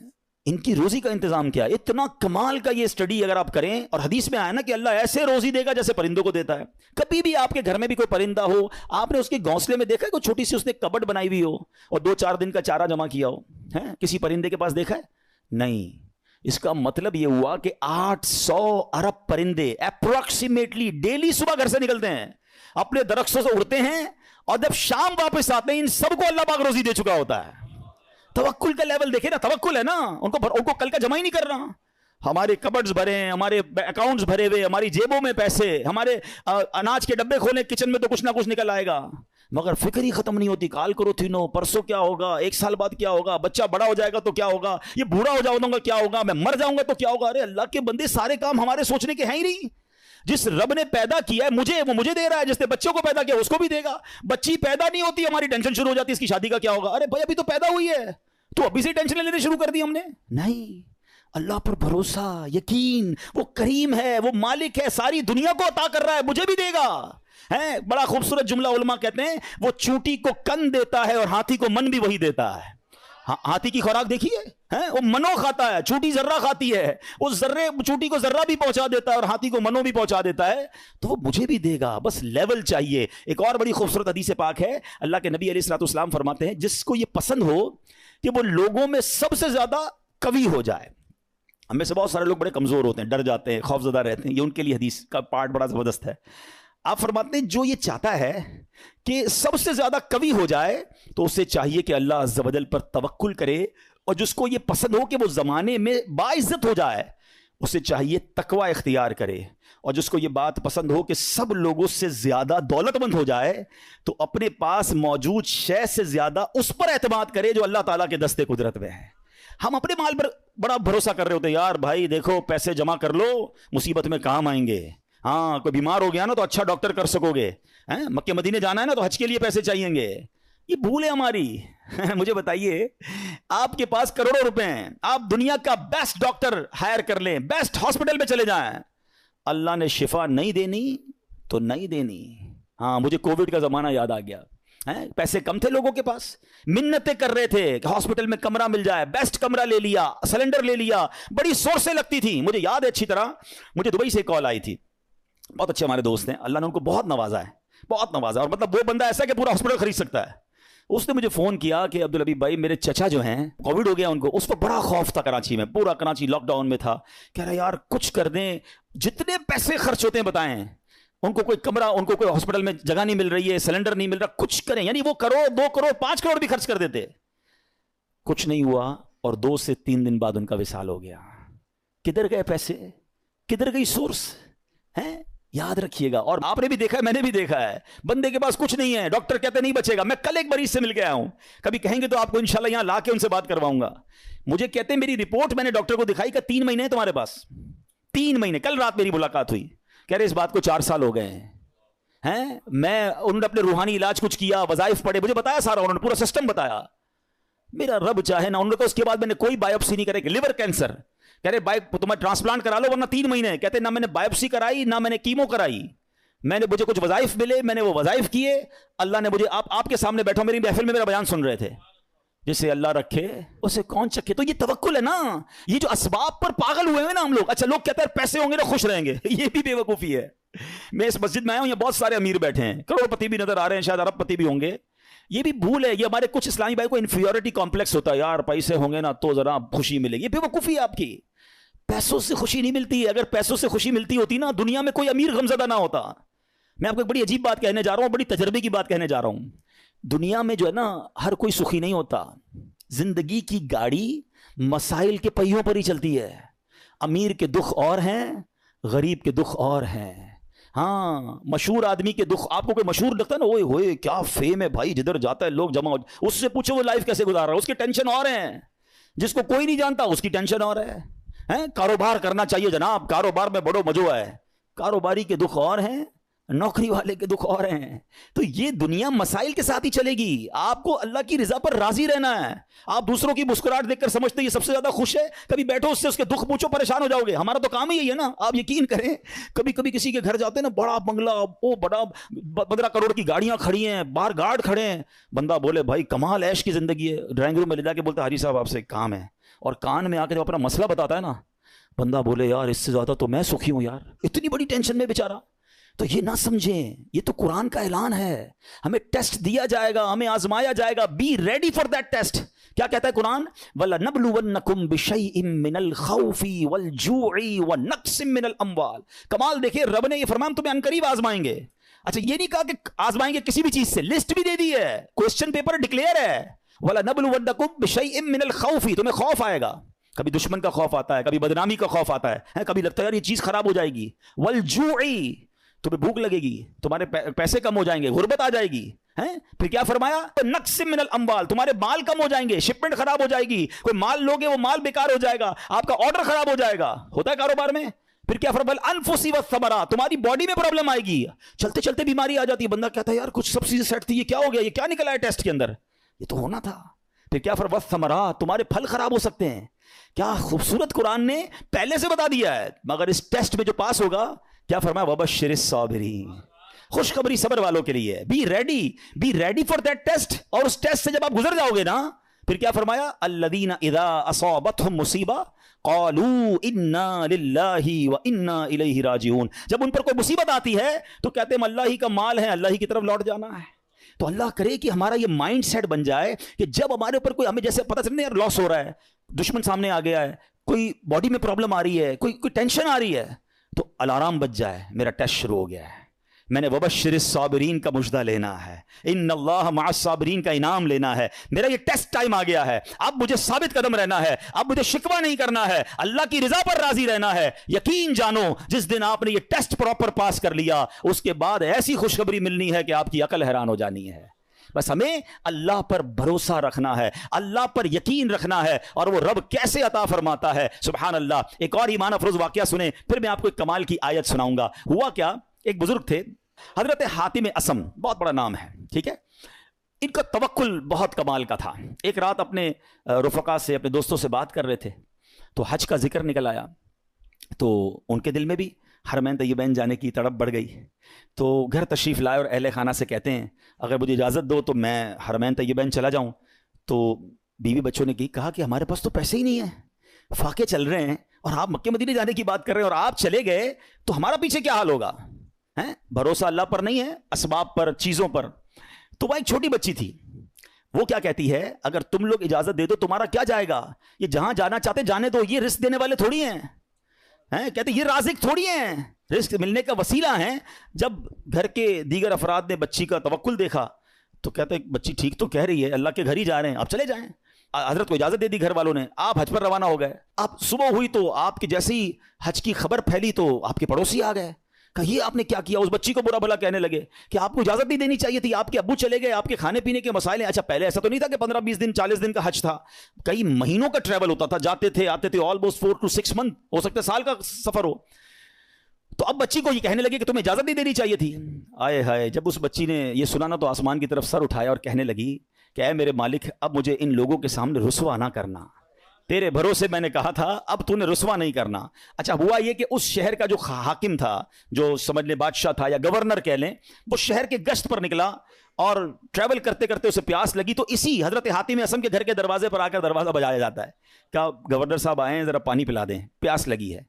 ان کی روزی کا انتظام کیا ہے؟ اتنا کمال کا یہ اسٹڈی اگر آپ کریں, اور حدیث میں آیا نا کہ اللہ ایسے روزی دے گا جیسے پرندوں کو دیتا ہے. کبھی بھی آپ کے گھر میں بھی کوئی پرندہ ہو, آپ نے اس کے گھونسلے میں دیکھا ہے کوئی چھوٹی سی اس نے کبڈ بنائی ہوئی ہو اور 2-4 دن کا چارہ جمع کیا ہو؟ کسی پرندے کے پاس دیکھا ہے؟ نہیں. اس کا مطلب یہ ہوا کہ 800 ارب پرندے اپروکسیمیٹلی ڈیلی صبح گھر سے نکلتے ہیں, اپنے درختوں سے اڑتے ہیں, اور جب شام واپس آتے ہیں ان سب کو اللہ پاک روزی دے چکا ہوتا ہے. توکل کا لیول دیکھیں نا, توکل ہے نا, ان کو کل کا جمع ہی نہیں کر رہا. ہمارے کبڈز بھرے ہیں, ہمارے اکاؤنٹس بھرے ہوئے, ہماری جیبوں میں پیسے, ہمارے اناج کے ڈبے کھولے کچن میں تو کچھ نہ کچھ نکل آئے گا, مگر فکر ہی ختم نہیں ہوتی. کال کرو تھینو, پرسوں کیا ہوگا, 1 سال بعد کیا ہوگا, بچہ بڑا ہو جائے گا تو کیا ہوگا, یہ بوڑھا ہو جاؤں گا کیا ہوگا, میں مر جاؤں گا تو کیا ہوگا. ارے اللہ کے بندے, سارے کام ہمارے سوچنے کے ہیں ہی نہیں. جس رب نے پیدا کیا ہے مجھے, وہ مجھے دے رہا ہے. جس نے بچوں کو پیدا کیا اس کو بھی دے گا. بچی پیدا نہیں ہوتی, ہماری ٹینشن شروع ہو جاتی ہے اس کی شادی کا کیا ہوگا. ارے بھائی ابھی تو پیدا ہوئی ہے, تو ابھی سے ٹینشن لینے شروع کر دی ہم نے. نہیں, اللہ پر بھروسہ, یقین, وہ کریم ہے, وہ مالک ہے, ساری دنیا کو عطا کر رہا ہے, مجھے بھی دے گا. بڑا خوبصورت جملہ علماء کہتے ہیں, وہ چونٹی کو کن دیتا ہے اور ہاتھی کو من بھی وہی دیتا ہے. ہاتھی کی خوراک دیکھیے, وہ منو کھاتا ہے, چونٹی ذرہ کھاتی ہے, وہ ذرے چونٹی کو ذرہ بھی پہنچا دیتا ہے اور ہاتھی کو منو بھی پہنچا دیتا ہے. تو وہ مجھے بھی دے گا, بس لیول چاہیے. ایک اور بڑی خوبصورت حدیث پاک ہے, اللہ کے نبی علیہ الصلوۃ والسلام فرماتے ہیں, جس کو یہ پسند ہو کہ وہ لوگوں میں سب سے زیادہ قوی ہو جائے. ہم میں سے بہت سارے لوگ بڑے کمزور ہوتے ہیں, ڈر جاتے ہیں, خوفزدہ رہتے ہیں, یہ ان کے لیے حدیث کا پارٹ بڑا زبردست ہے. آپ فرماتے ہیں جو یہ چاہتا ہے کہ سب سے زیادہ قوی ہو جائے تو اسے چاہیے کہ اللہ عز و جل پر توکل کرے, اور جس کو یہ پسند ہو کہ وہ زمانے میں باعزت ہو جائے اسے چاہیے تقوی اختیار کرے, اور جس کو یہ بات پسند ہو کہ سب لوگوں سے زیادہ دولت مند ہو جائے تو اپنے پاس موجود شے سے زیادہ اس پر اعتماد کرے جو اللہ تعالیٰ کے دستے قدرت میں ہے. ہم اپنے مال پر بڑا بھروسہ کر رہے ہوتے ہیں, یار بھائی دیکھو پیسے جمع کر لو, مصیبت میں کام آئیں گے. ہاں, کوئی بیمار ہو گیا نا تو اچھا ڈاکٹر کر سکو گے, مکہ مدینے جانا ہے نا تو حج کے لیے پیسے چاہیے گے. یہ بھول ہے ہماری. مجھے بتائیے, آپ کے پاس کروڑوں روپے ہیں, آپ دنیا کا بیسٹ ڈاکٹر ہائر کر لیں, بیسٹ ہاسپٹل میں چلے جائیں, اللہ نے شفا نہیں دینی تو نہیں دینی. مجھے کووڈ کا زمانہ یاد آ گیا. پیسے کم تھے لوگوں کے پاس, منتیں کر رہے تھے کہ ہاسپٹل میں کمرہ مل جائے, بیسٹ کمرہ لے لیا, سلنڈر لے لیا, بڑی سورسیں لگتی تھی. مجھے یاد ہے اچھی طرح, مجھے دبئی سے کال آئی تھی, بہت اچھے ہمارے دوست ہیں, اللہ نے ان کو بہت نوازا ہے, بہت نوازا, اور مطلب وہ بندہ ایسا کہ پورا ہاسپٹل خرید سکتا ہے. اس نے مجھے فون کیا کہ عبدالحبیب بھائی میرے چچا جو ہیں کووڈ ہو گیا ان کو. اس کو بڑا خوف تھا کراچی میں, پورا کراچی لاک ڈاؤن میں تھا. کہہ رہا یار کچھ کر دیں, جتنے پیسے خرچ ہوتے ہیں بتائیں, ان کو کوئی کمرہ, ان کو کوئی ہاسپٹل میں جگہ نہیں مل رہی ہے, سلنڈر نہیں مل رہا, کچھ کریں. یعنی وہ کروڑ, 2 کروڑ, 5 کروڑ بھی خرچ کر دیتے, کچھ نہیں ہوا, اور 2 سے 3 دن بعد ان کا وصال ہو گیا. کدھر گئے پیسے, کدھر گئی سورس ہیں؟ یاد رکھیے گا. اور آپ نے بھی دیکھا ہے, میں نے بھی دیکھا ہے, بندے کے پاس کچھ نہیں ہے, ڈاکٹر کہتے نہیں بچے گا. میں کل ایک مریض سے مل کے آیا ہوں, کبھی کہیں گے تو آپ کو انشاءاللہ یہاں لا کے ان سے بات کرواؤں گا. مجھے کہتے ہیں میری رپورٹ میں نے ڈاکٹر کو دکھائی کہ 3 مہینے ہیں تمہارے پاس, 3 مہینے. کل رات میری ملاقات ہوئی, کہہ رہے اس بات کو 4 سال ہو گئے ہیں. میں انہوں نے اپنے روحانی علاج کچھ کیا, وظائف پڑھے, مجھے بتایا سارا, انہوں نے پورا سسٹم بتایا. میرا رب چاہے نا, انہوں نے کہا اس کے بعد میں نے کوئی بایوپسی نہیں کرے, لیور کینسر, کہہ رہے تمہیں ٹرانسپلانٹ کرا لو ورنہ 3 مہینے. کہتے نہ میں نے بایوپسی کرائی, نہ میں نے کیمو کرائی, مجھے کچھ وظائف ملے, میں نے وہ وظائف کیے. اللہ نے مجھے, آپ کے سامنے بیٹھو میری محفل میں میرا بیان سن رہے تھے, جسے اللہ رکھے اسے کون چکے. تو یہ توکل ہے نا, یہ جو اسباب پر پاگل ہوئے ہیں نا ہم لوگ. اچھا لوگ کہتے ہیں پیسے ہوں گے نا خوش رہیں گے, یہ بھی بے وقوفی ہے. میں اس مسجد میں آیا ہوں, یہ بہت سارے امیر بیٹھے ہیں, کروڑ پتی بھی نظر آ رہے ہیں, شاید ارب پتی بھی ہوں گے. یہ بھی بھول ہے, یہ ہمارے کچھ اسلامی بھائی کو انفیریٹی کمپلیکس ہوتا ہے, یار پیسے ہوں گے نا تو ذرا خوشی ملے گی. یہ بے وقوفی ہے آپ کی, پیسوں سے خوشی نہیں ملتی. اگر پیسوں سے خوشی ملتی ہوتی نا, دنیا میں کوئی امیر غمزدہ نہ ہوتا. میں آپ کو ایک بڑی عجیب بات کہنے جا رہا ہوں, بڑی تجربے کی بات کہنے جا رہا ہوں. دنیا میں جو ہے نا ہر کوئی سخی نہیں ہوتا. زندگی کی گاڑی مسائل کے پہیوں پر ہی چلتی ہے. امیر کے دکھ اور ہیں, غریب کے دکھ اور ہیں. ہاں مشہور آدمی کے دکھ، آپ کو کوئی مشہور لگتا ہے نا، اوئے ہوئے کیا فیم ہے بھائی، جدھر جاتا ہے لوگ جمع ہو، اس سے پوچھو وہ لائف کیسے گزار رہا ہے، اس کی ٹینشن اور ہیں. جس کو کوئی نہیں جانتا اس کی ٹینشن اور ہے. کاروبار کرنا چاہیے جناب، کاروبار میں بڑو مزو ہے، کاروباری کے دکھ اور ہیں، نوکری والے کے دکھ اور ہیں. تو یہ دنیا مسائل کے ساتھ ہی چلے گی. آپ کو اللہ کی رضا پر راضی رہنا ہے. آپ دوسروں کی مسکراہٹ دیکھ کر سمجھتے ہیں یہ سب سے زیادہ خوش ہے، کبھی بیٹھو اس سے اس کے دکھ پوچھو، پریشان ہو جاؤ گے. ہمارا تو کام ہی یہی ہے نا. آپ یقین کریں کبھی کبھی کسی کے گھر جاتے ہیں نا، بڑا بنگلہ، وہ بڑا 15 کروڑ کی گاڑیاں کھڑی ہیں، باہر گارڈ کھڑے ہیں، بندہ بولے بھائی کمال عیش کی زندگی ہے، ڈرائنگ روم میں لے جا کے بولتا حاجی صاحب آپ سے ایک کام ہے، اور کان میں آ کے جب اپنا مسئلہ بتاتا ہے نا، بندہ بولے یار اس سے زیادہ تو میں سخی ہوں یار، اتنی بڑی ٹینشن میں بیچارہ. تو یہ نہ سمجھیں، یہ تو قرآن کا اعلان ہے، ہمیں ٹیسٹ دیا جائے گا، ہمیں آزمایا جائے گا. Be ready for that test. کیا کہتا ہے قرآن؟ وَلَنَبْلُوَنَّكُمْ بِشَيْءٍ مِّنَ الْخَوْفِ وَالْجُوعِ وَنَقْصٍ مِّنَ الْأَمْوَالِ. کمال دیکھیں، رب نے یہ فرمایا ہم تمہیں عنقریب آزمائیں گے. اچھا یہ نہیں کہا کہ آزمائیں گے کسی بھی چیز سے، لسٹ بھی دے دی ہے، کوسچن پیپر ڈکلیئر ہے. وَلَنَبْلُوَنَّكُمْ بِشَيْءٍ مِّنَ الْخَوْفِ. تمہیں خوف آئے گا، کبھی دشمن کا خوف آتا ہے، کبھی بدنامی کا خوف آتا ہے، کبھی لگتا ہے یار یہ چیز خراب ہو جائے گی. وَالْجُوعِ، تمہیں بھوک لگے گی، تمہارے پیسے کم ہو جائیں گے، غربت آ جائے گی. پھر کیا فرمایا؟ نقص من الاموال، تمہارے مال کم ہو جائیں گے، شپمنٹ خراب ہو جائے گی، کوئی مال لوگے وہ مال بیکار ہو جائے گا، آپ کا آرڈر خراب ہو جائے گا، ہوتا ہے کاروبار میں. پھر کیا فرمایا؟ الانفس والثمرات، تمہاری باڈی میں پرابلم آئے گی، چلتے چلتے بیماری آ جاتی ہے، بندہ کہتا ہے یار کچھ سب چیزیں سیٹ تھی، یہ کیا ہو گیا، یہ کیا نکلا ہے ٹیسٹ کے اندر، یہ تو ہونا تھا. پھر کیا فرمایا؟ والثمرات، تمہارے پھل خراب ہو سکتے ہیں. کیا خوبصورت قرآن نے پہلے سے بتا دیا ہے. مگر اس ٹیسٹ میں جو پاس ہوگا، کیا فرمایا؟ وبشر الصابرین، خوشخبری صبر والوں کے لیے. Be ready for that test. اور اس ٹیسٹ سے جب آپ گزر جاؤ گے نا، پھر کیا فرمایا؟ الذین اذا اصابتهم مصیبہ قالوا انا للہ وانا الیہ راجعون. جب ان پر کوئی مصیبت آتی ہے تو کہتے ہیں ہم اللہ ہی کا مال ہے، اللہ ہی کی طرف لوٹ جانا ہے. تو اللہ کرے کہ ہمارا یہ مائنڈ سیٹ بن جائے کہ جب ہمارے اوپر کوئی، ہمیں جیسے پتہ چلے یار لاس ہو رہا ہے، دشمن سامنے آ گیا ہے، کوئی باڈی میں پرابلم آ رہی ہے، کوئی ٹینشن آ رہی ہے، تو الارم بج جائے میرا ٹیسٹ شروع ہو گیا ہے، میں نے وبشر الصابرین کا مجدہ لینا ہے، ان اللہ مع الصابرین کا انعام لینا ہے، میرا یہ ٹیسٹ ٹائم آ گیا ہے، اب مجھے ثابت قدم رہنا ہے، اب مجھے شکوہ نہیں کرنا ہے، اللہ کی رضا پر راضی رہنا ہے. یقین جانو جس دن آپ نے یہ ٹیسٹ پراپر پاس کر لیا، اس کے بعد ایسی خوشخبری ملنی ہے کہ آپ کی عقل حیران ہو جانی ہے. بس ہمیں اللہ پر بھروسہ رکھنا ہے، اللہ پر یقین رکھنا ہے، اور وہ رب کیسے عطا فرماتا ہے، سبحان اللہ. ایک اور ایمان افروز واقعہ سنیں، پھر میں آپ کو ایک کمال کی آیت سناؤں گا. ہوا کیا، ایک بزرگ تھے حضرت حاتم اسم، بہت بڑا نام ہے، ٹھیک ہے. ان کا توکل بہت کمال کا تھا. ایک رات اپنے رفقا سے، اپنے دوستوں سے بات کر رہے تھے، تو حج کا ذکر نکل آیا، تو ان کے دل میں بھی حرمین طیبین جانے کی تڑپ بڑھ گئی. تو گھر تشریف لائے اور اہل خانہ سے کہتے ہیں اگر مجھے اجازت دو تو میں حرمین طیبین چلا جاؤں. تو بیوی بچوں نے کہا کہ ہمارے پاس تو پیسے ہی نہیں ہیں، فاقے چل رہے ہیں، اور آپ مکہ مدینے جانے کی بات کر رہے ہیں، اور آپ چلے گئے تو ہمارا پیچھے کیا حال ہوگا. بھروسہ اللہ پر نہیں ہے، اسباب پر، چیزوں پر. تو وہ ایک چھوٹی بچی تھی، وہ کیا کہتی ہے، اگر تم لوگ اجازت دے دو تمہارا کیا جائے گا، یہ جہاں جانا چاہتے جانے دو، یہ رزق دینے والے تھوڑی ہیں، کہتے یہ رازق تھوڑی ہیں، رزق ملنے کا وسیلہ ہیں. جب گھر کے دیگر افراد نے بچی کا توکل دیکھا تو کہتے بچی ٹھیک تو کہہ رہی ہے، اللہ کے گھر ہی جا رہے ہیں، آپ چلے جائیں. حضرت کو اجازت دے دی گھر والوں نے، آپ حج پر روانہ ہو گئے. آپ صبح ہوئی تو آپ کی جیسی حج کی خبر پھیلی تو آپ کے پڑوسی آ گئے، کہ یہ آپ نے کیا کیا. اس بچی کو برا بھلا کہنے لگے کہ آپ کو اجازت نہیں دینی چاہیے تھی، آپ کے ابو چلے گئے، آپ کے کھانے پینے کے مسائل ہیں. اچھا پہلے ایسا تو نہیں تھا کہ 15-20 دن 40 دن کا حج تھا، کئی مہینوں کا ٹریول ہوتا تھا، جاتے تھے آتے تھے، آلموسٹ 4 to 6 month، ہو سکتا ہے سال کا سفر ہو. تو اب بچی کو یہ کہنے لگے کہ تمہیں اجازت نہیں دینی چاہیے تھی. آئے ہائے، جب اس بچی نے یہ سنا نا تو آسمان کی طرف سر اٹھایا اور کہنے لگی کہ اے میرے مالک، اب مجھے ان لوگوں کے سامنے رسوا نہ کرنا، تیرے بھروسے میں نے کہا تھا، اب تو نے رسوا نہیں کرنا. اچھا ہوا یہ کہ اس شہر کا جو حاکم تھا، جو سمجھ لیں بادشاہ تھا یا گورنر کہہ لیں، وہ شہر کے گشت پر نکلا اور ٹریول کرتے کرتے اسے پیاس لگی. تو اسی حضرت حاتم اسم کے گھر کے دروازے پر آ کر دروازہ بجایا جاتا ہے، کہا گورنر صاحب آئیں، ذرا پانی پلا دیں، پیاس لگی ہے.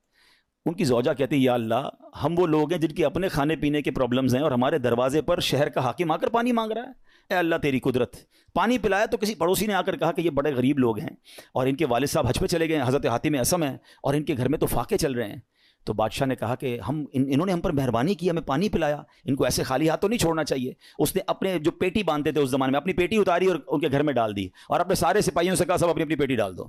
ان کی زوجہ کہتی یا اللہ، ہم وہ لوگ ہیں جن کے اپنے کھانے پینے کے پرابلمز ہیں، اور ہمارے دروازے پر شہر کا حاکم آ کر پانی مانگ رہا ہے. اے اللہ تیری قدرت. پانی پلایا تو کسی پڑوسی نے آ کر کہا کہ یہ بڑے غریب لوگ ہیں اور ان کے والد صاحب حج پہ چلے گئے ہیں، حضرت حاتم اسم ہیں، اور ان کے گھر میں تو فاقے چل رہے ہیں. تو بادشاہ نے کہا کہ انہوں نے ہم پر مہربانی کی، ہمیں پانی پلایا، ان کو ایسے خالی ہاتھ تو نہیں چھوڑنا چاہیے. اس نے اپنے جو پیٹی باندھتے تھے اس زمانے میں، اپنی پیٹی اتاری اور ان کے گھر میں ڈال دی، اور اپنے سارے سپاہیوں سے کہا سب اپنی اپنی پیٹی ڈال دو.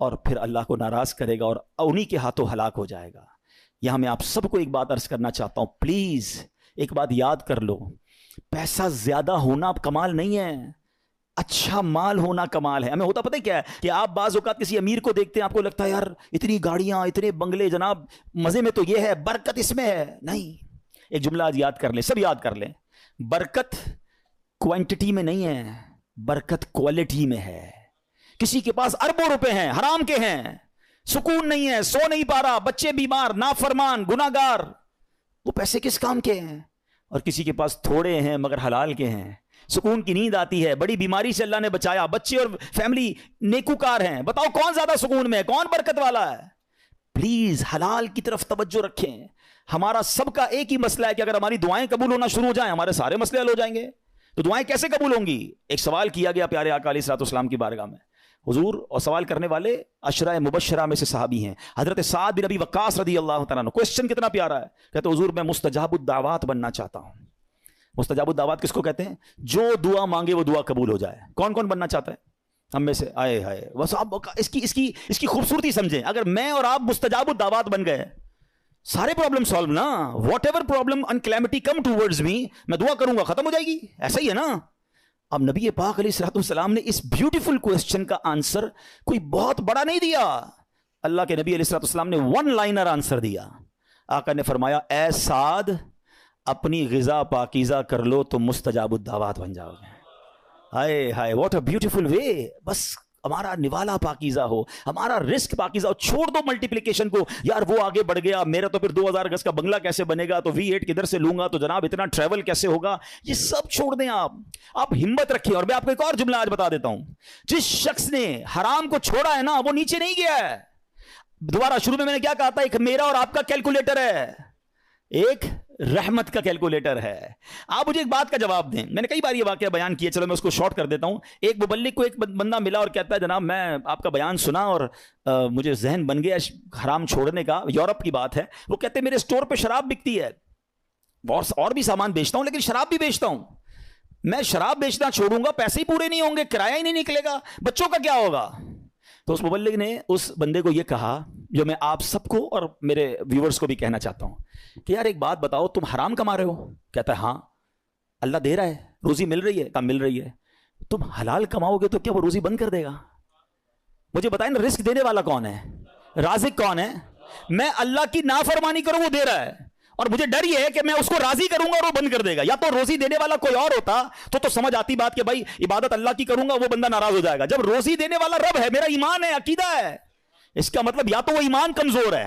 اور پھر اللہ کو ناراض کرے گا اور انہی کے ہاتھوں ہلاک ہو جائے گا. یہاں میں آپ سب کو ایک بات عرض کرنا چاہتا ہوں, پلیز ایک بات یاد کر لو, پیسہ زیادہ ہونا کمال نہیں ہے, اچھا مال ہونا کمال ہے. ہمیں ہوتا پتہ کیا ہے کہ آپ بعض اوقات کسی امیر کو دیکھتے ہیں, آپ کو لگتا ہے یار اتنی گاڑیاں, اتنے بنگلے, جناب مزے میں تو یہ ہے, برکت اس میں ہے. نہیں, ایک جملہ آج یاد کر لیں, سب یاد کر لیں, برکت کوانٹٹی میں نہیں ہے, برکت کوالٹی میں ہے. کسی کے پاس اربوں روپے ہیں, حرام کے ہیں, سکون نہیں ہے, سو نہیں پا رہا, بچے بیمار, نافرمان, گناہگار, وہ پیسے کس کام کے ہیں؟ اور کسی کے پاس تھوڑے ہیں مگر حلال کے ہیں, سکون کی نیند آتی ہے, بڑی بیماری سے اللہ نے بچایا, بچے اور فیملی نیکوکار ہیں. بتاؤ کون زیادہ سکون میں ہے, کون برکت والا ہے؟ پلیز حلال کی طرف توجہ رکھیں. ہمارا سب کا ایک ہی مسئلہ ہے کہ اگر ہماری دعائیں قبول ہونا شروع ہو جائیں ہمارے سارے مسئلے حل ہو جائیں گے. تو دعائیں کیسے قبول ہوں گی؟ ایک سوال کیا گیا پیارے آقا علیہ الصلوۃ والسلام کی بارگاہ میں, حضور, اور سوال کرنے والے عشرہ مبشرہ میں سے صحابی ہیں, حضرت سعد بن ابی وقاص رضی اللہ تعالیٰ عنہ. کوسچن کتنا پیارا ہے, کہتے حضور میں مستجاب الدعوات بننا چاہتا ہوں. مستجاب الدعوات کس کو کہتے ہیں؟ جو دعا مانگے وہ دعا قبول ہو جائے. کون کون بننا چاہتا ہے ہم میں سے؟ آئے ہائے, بس آپ اس کی خوبصورتی سمجھیں. اگر میں اور آپ مستجاب الدعوات بن گئے, سارے پرابلم سالو نا, whatever problem and calamity come towards me, میں دعا کروں گا, ختم ہو جائے گی. ایسا ہی ہے نا. اب نبی پاک علیہ الصلوۃ والسلام نے اس بیوٹیفل کوسچن کا آنسر کوئی بہت بڑا نہیں دیا. اللہ کے نبی علیہ الصلوۃ والسلام نے ون لائنر آنسر دیا. آقا نے فرمایا, اے سعد, اپنی غذا پاکیزہ کر لو تو مستجاب الدعوات بن جاؤ گے. ہائے ہائے, واٹ اے بیوٹیفل وے. بس ہمارا نوالا پاکیزہ ہو, ہمارا رزق پاکیزہ ہو. چھوڑ دو ملٹیپلیکیشن کو, یار وہ آگے بڑھ گیا, میرا تو پھر 2000 گز کا بنگلہ کیسے بنے گا, تو V8 کدھر سے لوں گا, تو جناب اتنا ٹریول کیسے ہوگا, یہ سب چھوڑ دیں. آپ ہمت رکھیں. اور میں آپ کو ایک اور جملہ آج بتا دیتا ہوں, جس شخص نے حرام کو چھوڑا ہے نا, وہ نیچے نہیں گیا ہے. دوبارہ شروع میں نے کیا کہا تھا, ایک میرا اور آپ کا کیلکولیٹر ہے, ایک رحمت کا کیلکولیٹر ہے. آپ مجھے ایک بات کا جواب دیں. میں نے کئی بار یہ واقعہ بیان کیا, چلو میں اس کو شارٹ کر دیتا ہوں. ایک مبلغ کو ایک بندہ ملا اور کہتا ہے, جناب میں آپ کا بیان سنا اور مجھے ذہن بن گیا حرام چھوڑنے کا. یورپ کی بات ہے. وہ کہتے ہیں میرے اسٹور پہ شراب بکتی ہے, اور بھی سامان بیچتا ہوں, لیکن شراب بھی بیچتا ہوں. میں شراب بیچنا چھوڑوں گا, پیسے ہی پورے نہیں ہوں گے, کرایہ ہی نہیں نکلے گا, بچوں کا کیا ہوگا؟ تو اس مبلغ نے اس بندے کو یہ کہا, جو میں آپ سب کو اور میرے ویورز کو بھی کہنا چاہتا ہوں, کہ یار ایک بات بتاؤ, تم حرام کما رہے ہو؟ کہتا ہے ہاں. اللہ دے رہا ہے, روزی مل رہی ہے؟ کم مل رہی ہے. تم حلال کماؤ گے تو کیا وہ روزی بند کر دے گا؟ مجھے بتائیں نا, رزق دینے والا کون ہے, رازق کون ہے؟ میں اللہ کی نافرمانی کروں وہ دے رہا ہے, اور مجھے ڈر یہ ہے کہ میں اس کو راضی کروں گا اور وہ بند کر دے گا. یا تو روزی دینے والا کوئی اور ہوتا تو سمجھ آتی بات کہ بھائی عبادت اللہ کی کروں گا, وہ بندہ ناراض ہو جائے گا. جب روزی دینے والا رب ہے, میرا ایمان ہے, عقیدہ ہے, اس کا مطلب یا تو وہ ایمان کمزور ہے,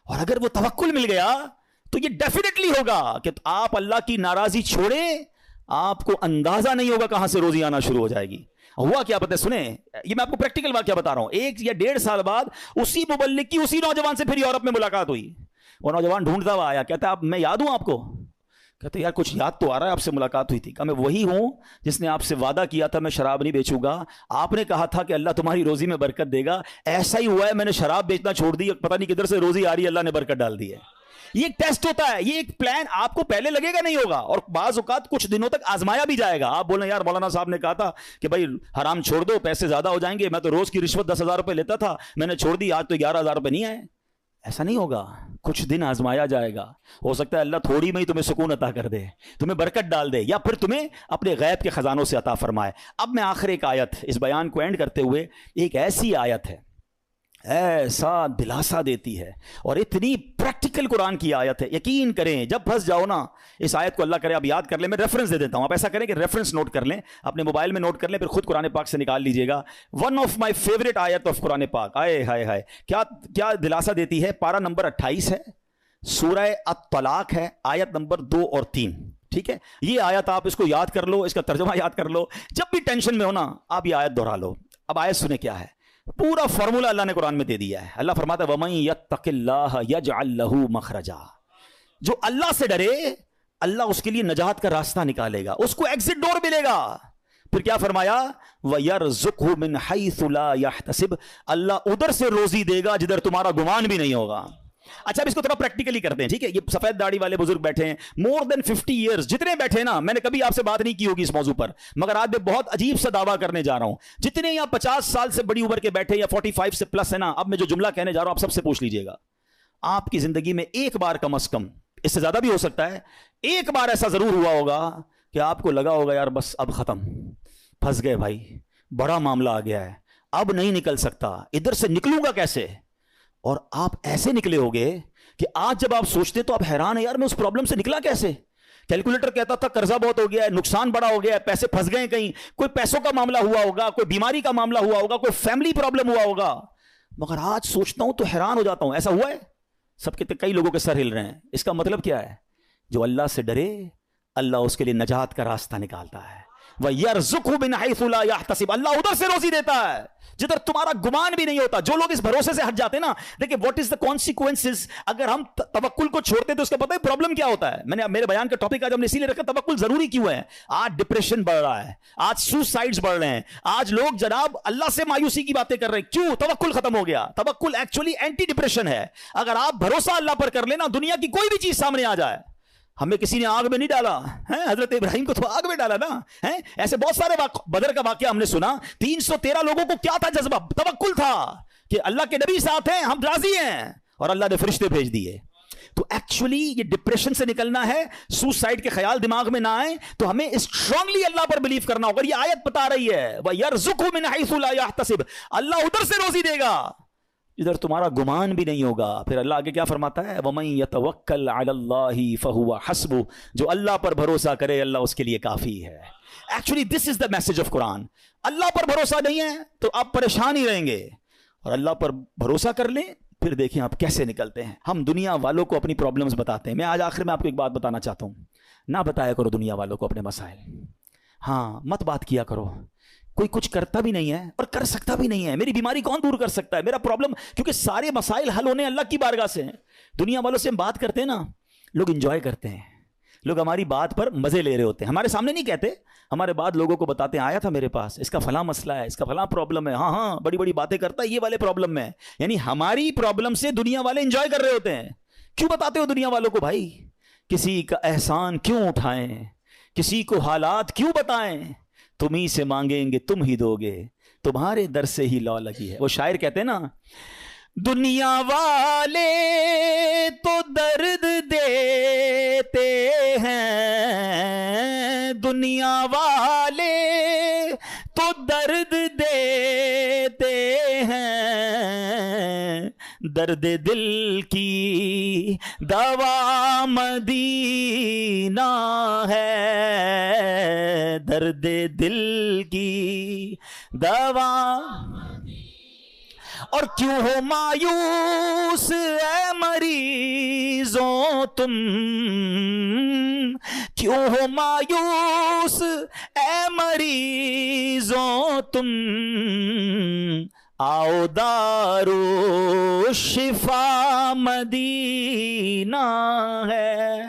اور اگر وہ توکل مل گیا تو یہ ڈیفینیٹلی ہوگا کہ آپ اللہ کی ناراضی چھوڑیں, آپ کو اندازہ نہیں ہوگا کہاں سے روزی آنا شروع ہو جائے گی. ہوا کیا پتہ ہے, سنیں, یہ میں آپ کو پریکٹیکل واقعہ بتا رہا ہوں. 1 یا 1.5 سال بعد اسی مبلغ کی اسی نوجوان سے پھر یورپ میں ملاقات ہوئی. وہ نوجوان ڈھونڈتا ہوا آیا, کہتا ہے میں یاد ہوں آپ کو؟ کہتے یار کچھ یاد تو آ رہا ہے, آپ سے ملاقات ہوئی تھی. کہا میں وہی ہوں جس نے آپ سے وعدہ کیا تھا میں شراب نہیں بیچوں گا. آپ نے کہا تھا کہ اللہ تمہاری روزی میں برکت دے گا, ایسا ہی ہوا ہے, میں نے شراب بیچنا چھوڑ دی, پتہ نہیں کدھر سے روزی آ رہی ہے, اللہ نے برکت ڈال دی ہے. یہ ایک ٹیسٹ ہوتا ہے, یہ ایک پلان آپ کو پہلے لگے گا نہیں ہوگا, اور بعض اوقات کچھ دنوں تک آزمایا بھی جائے گا. آپ بولیں یار مولانا صاحب نے کہا تھا کہ بھائی حرام چھوڑ دو, پیسے زیادہ ہو جائیں گے, میں تو روز کی رشوت 10,000 روپے لیتا تھا, میں نے چھوڑ دی, آج تو 11,000 روپے نہیں آئے. ایسا نہیں ہوگا, کچھ دن آزمایا جائے گا. ہو سکتا ہے اللہ تھوڑی میں ہی تمہیں سکون عطا کر دے, تمہیں برکت ڈال دے, یا پھر تمہیں اپنے غیب کے خزانوں سے عطا فرمائے. اب میں آخر ایک آیت, اس بیان کو اینڈ کرتے ہوئے, ایک ایسی آیت ہے ایسا دلاسا دیتی ہے, اور اتنی پریکٹیکل قرآن کی آیت ہے. یقین کریں جب پھنس جاؤ نا, اس آیت کو اللہ کرے آپ یاد کر لیں. میں ریفرنس دے دیتا ہوں, آپ ایسا کریں کہ ریفرنس نوٹ کر لیں, اپنے موبائل میں نوٹ کر لیں, پھر خود قرآن پاک سے نکال لیجئے گا. ون آف مائی فیوریٹ آیت آف قرآن پاک. آئے ہائے ہائے, کیا دلاسا دیتی ہے. پارہ نمبر 28 ہے, سورہ الطلاق ہے, آیت نمبر 2 اور 3. ٹھیک ہے, یہ آیت آپ اس کو یاد کر لو, اس کا ترجمہ یاد کر لو, جب بھی ٹینشن میں ہو نا آپ یہ آیت دہرا لو. اب آیت سنیں کیا ہے. پورا فارمولا اللہ نے قرآن میں دے دیا ہے. اللہ فرماتا ہے وَمَن يَتَّقِ اللَّهَ يَجْعَلْ لَهُ مَخْرَجًا, جو اللہ سے ڈرے اللہ اس کے لیے نجات کا راستہ نکالے گا, اس کو ایگزٹ ڈور ملے گا. پھر کیا فرمایا, وَيَرْزُقْهُ مِنْ حَيْثُ لَا يَحْتَسِبْ, اللہ ادھر سے روزی دے گا جدھر تمہارا گمان بھی نہیں ہوگا. اچھا اب اس کو تھوڑا پریکٹیکلی کرتے ہیں, ٹھیک ہے. یہ سفید داڑھی والے بزرگ بیٹھے ہیں, مور دین 50 ایئرز جتنے بیٹھے نا, میں نے کبھی آپ سے بات نہیں کی ہوگی اس موضوع پر, مگر آج میں بہت عجیب سا دعویٰ کرنے جا رہا ہوں. جتنے یہاں 50 سال سے بڑی عمر کے بیٹھے یا 45 سے پلس ہے نا, اب میں جو جملہ کہنے جا رہا ہوں آپ سب سے پوچھ لیجئے گا. آپ کی زندگی میں ایک بار کم از کم, اس سے زیادہ بھی ہو سکتا ہے, ایک بار ایسا ضرور ہوا ہوگا کہ آپ کو لگا ہوگا یار بس اب ختم, پھنس گئے بھائی, بڑا معاملہ آ گیا ہے, اب نہیں نکل سکتا, ادھر سے نکلوں گا کیسے. اور آپ ایسے نکلے ہوگے کہ آج جب آپ سوچتے تو آپ حیران ہیں, یار میں اس پرابلم سے نکلا کیسے. کیلکولیٹر کہتا تھا قرضہ بہت ہو گیا ہے, نقصان بڑا ہو گیا ہے, پیسے پھنس گئے کہیں, کوئی پیسوں کا معاملہ ہوا ہوگا, کوئی بیماری کا معاملہ ہوا ہوگا, کوئی فیملی پرابلم ہوا ہوگا. مگر آج سوچتا ہوں تو حیران ہو جاتا ہوں, ایسا ہوا ہے. سب کے کئی لوگوں کے سر ہل رہے ہیں. اس کا مطلب کیا ہے؟ جو اللہ سے ڈرے اللہ اس کے لیے نجات کا راستہ نکالتا ہے. وَيَرْزُقْهُ مِنْ حَيْثُ لَا يَحْتَسِبُ, اللہ ادھر سے روزی دیتا ہے جدھر تمہارا گمان بھی نہیں ہوتا. جو لوگ اس بھروسے سے ہٹ جاتے ہیں نا, دیکھیں واٹ از دا کانسیکوینسز. اگر ہم توکل کو چھوڑتے تو اس کا پتہ ہے پرابلم کیا ہوتا ہے. میں نے میرے بیان کا ٹاپک آج ہم نے اسی لیے رکھا توکل ضروری کیوں ہے. آج ڈپریشن بڑھ رہا ہے, آج سوسائڈز بڑھ رہے ہیں, آج لوگ جناب اللہ سے مایوسی کی باتیں کر رہے ہیں. کیوں؟ توکل ختم ہو گیا. توکل ایکچولی اینٹی ڈپریشن ہے. اگر آپ بھروسہ اللہ پر کر لینا, دنیا کی کوئی بھی چیز سامنے آ جائے. ہمیں کسی نے آگ میں نہیں ڈالا, حضرت ابراہیم کو تو آگ میں ڈالا نا. ایسے بہت سارے بدر کا واقعہ ہم نے سنا. 313 لوگوں کو کیا تھا جذبہ؟ توکل تھا کہ اللہ کے نبی ساتھ ہیں, ہم راضی ہیں, اور اللہ نے فرشتے بھیج دیے. تو ایکچولی یہ ڈپریشن سے نکلنا ہے, سوسائڈ کے خیال دماغ میں نہ آئے, تو ہمیں اسٹرانگلی اللہ پر بلیو کرنا ہوگا. یہ آیت بتا رہی ہے وَيَرْزُقْهُ مِنْ حَيْثُ لَا يَحْتَسِبُ, اللہ ادھر سے روزی دے گا ادھر تمہارا گمان بھی نہیں ہوگا. پھر اللہ آگے کیا فرماتا ہے؟ وَمَن يَتَوَكَّلْ عَلَى اللَّهِ فَهُوَ حَسْبُهُ, جو اللہ پر بھروسہ کرے اللہ اس کے لیے کافی ہے. Actually this is the message of Quran. اللہ پر بھروسہ نہیں ہے تو آپ پریشان ہی رہیں گے, اور اللہ پر بھروسہ کر لیں پھر دیکھیں آپ کیسے نکلتے ہیں. ہم دنیا والوں کو اپنی پرابلمز بتاتے ہیں. میں آج آخر میں آپ کو ایک بات بتانا چاہتا ہوں, نہ بتایا کرو دنیا والوں کو اپنے مسائل. ہاں مت بات کیا کرو, کوئی کچھ کرتا بھی نہیں ہے اور کر سکتا بھی نہیں ہے. میری بیماری کون دور کر سکتا ہے, میرا پرابلم, کیونکہ سارے مسائل حل ہونے اللہ کی بارگاہ سے ہیں. دنیا والوں سے ہم بات کرتے ہیں نا, لوگ انجوائے کرتے ہیں, لوگ ہماری بات پر مزے لے رہے ہوتے ہیں. ہمارے سامنے نہیں کہتے, ہمارے بعد لوگوں کو بتاتے ہیں آیا تھا میرے پاس, اس کا فلاں مسئلہ ہے, اس کا فلاں پرابلم ہے, ہاں بڑی بڑی باتیں کرتا ہے یہ والے پرابلم میں. یعنی ہماری پرابلم سے دنیا والے انجوائے کر رہے ہوتے ہیں. کیوں بتاتے ہو دنیا والوں کو بھائی؟ کسی کا احسان کیوں اٹھائیں, کسی کو حالات کیوں بتائیں, تم ہی سے مانگیں گے تم ہی دو گے, تمہارے در سے ہی لو لگی ہے. وہ شاعر کہتے ہیں نا, دنیا والے تو درد دیتے ہیں, دنیا والے تو درد دیتے ہیں, درد دل کی دوا مدینہ ہے, درد دل کی دوا. اور کیوں ہو مایوس اے مریضوں تم, کیوں ہو مایوس اے مریضوں تم, آؤ دارو شفا مدینہ ہے.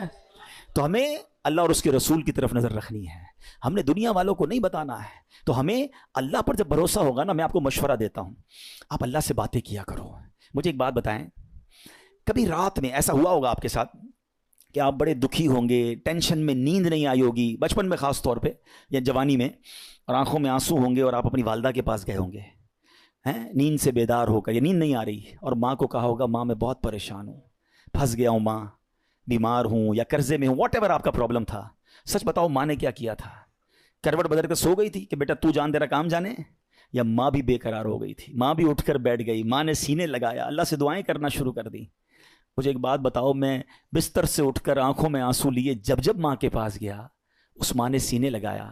تو ہمیں اللہ اور اس کے رسول کی طرف نظر رکھنی ہے, ہم نے دنیا والوں کو نہیں بتانا ہے. تو ہمیں اللہ پر جب بھروسہ ہوگا نا, میں آپ کو مشورہ دیتا ہوں, آپ اللہ سے باتیں کیا کرو. مجھے ایک بات بتائیں, کبھی رات میں ایسا ہوا ہوگا آپ کے ساتھ کہ آپ بڑے دکھی ہوں گے, ٹینشن میں نیند نہیں آئی ہوگی, بچپن میں خاص طور پہ یا جوانی میں, اور آنکھوں میں آنسو ہوں گے, اور آپ اپنی والدہ کے پاس گئے ہوں گے نیند سے بیدار ہو کر, یا نیند نہیں آ رہی, اور ماں کو کہا ہوگا ماں میں بہت پریشان ہوں, پھنس گیا ہوں ماں, بیمار ہوں یا قرضے میں ہوں, واٹ ایور آپ کا پرابلم تھا. سچ بتاؤ ماں نے کیا کیا تھا؟ کروٹ بدل کر سو گئی تھی کہ بیٹا تو جان تیرا کام جانے, یا ماں بھی بے قرار ہو گئی تھی, ماں بھی اٹھ کر بیٹھ گئی, ماں نے سینے لگایا, اللہ سے دعائیں کرنا شروع کر دی. مجھے ایک بات بتاؤ, میں بستر سے اٹھ کر آنکھوں میں آنسو لیے جب ماں کے پاس گیا, اس ماں نے سینے لگایا.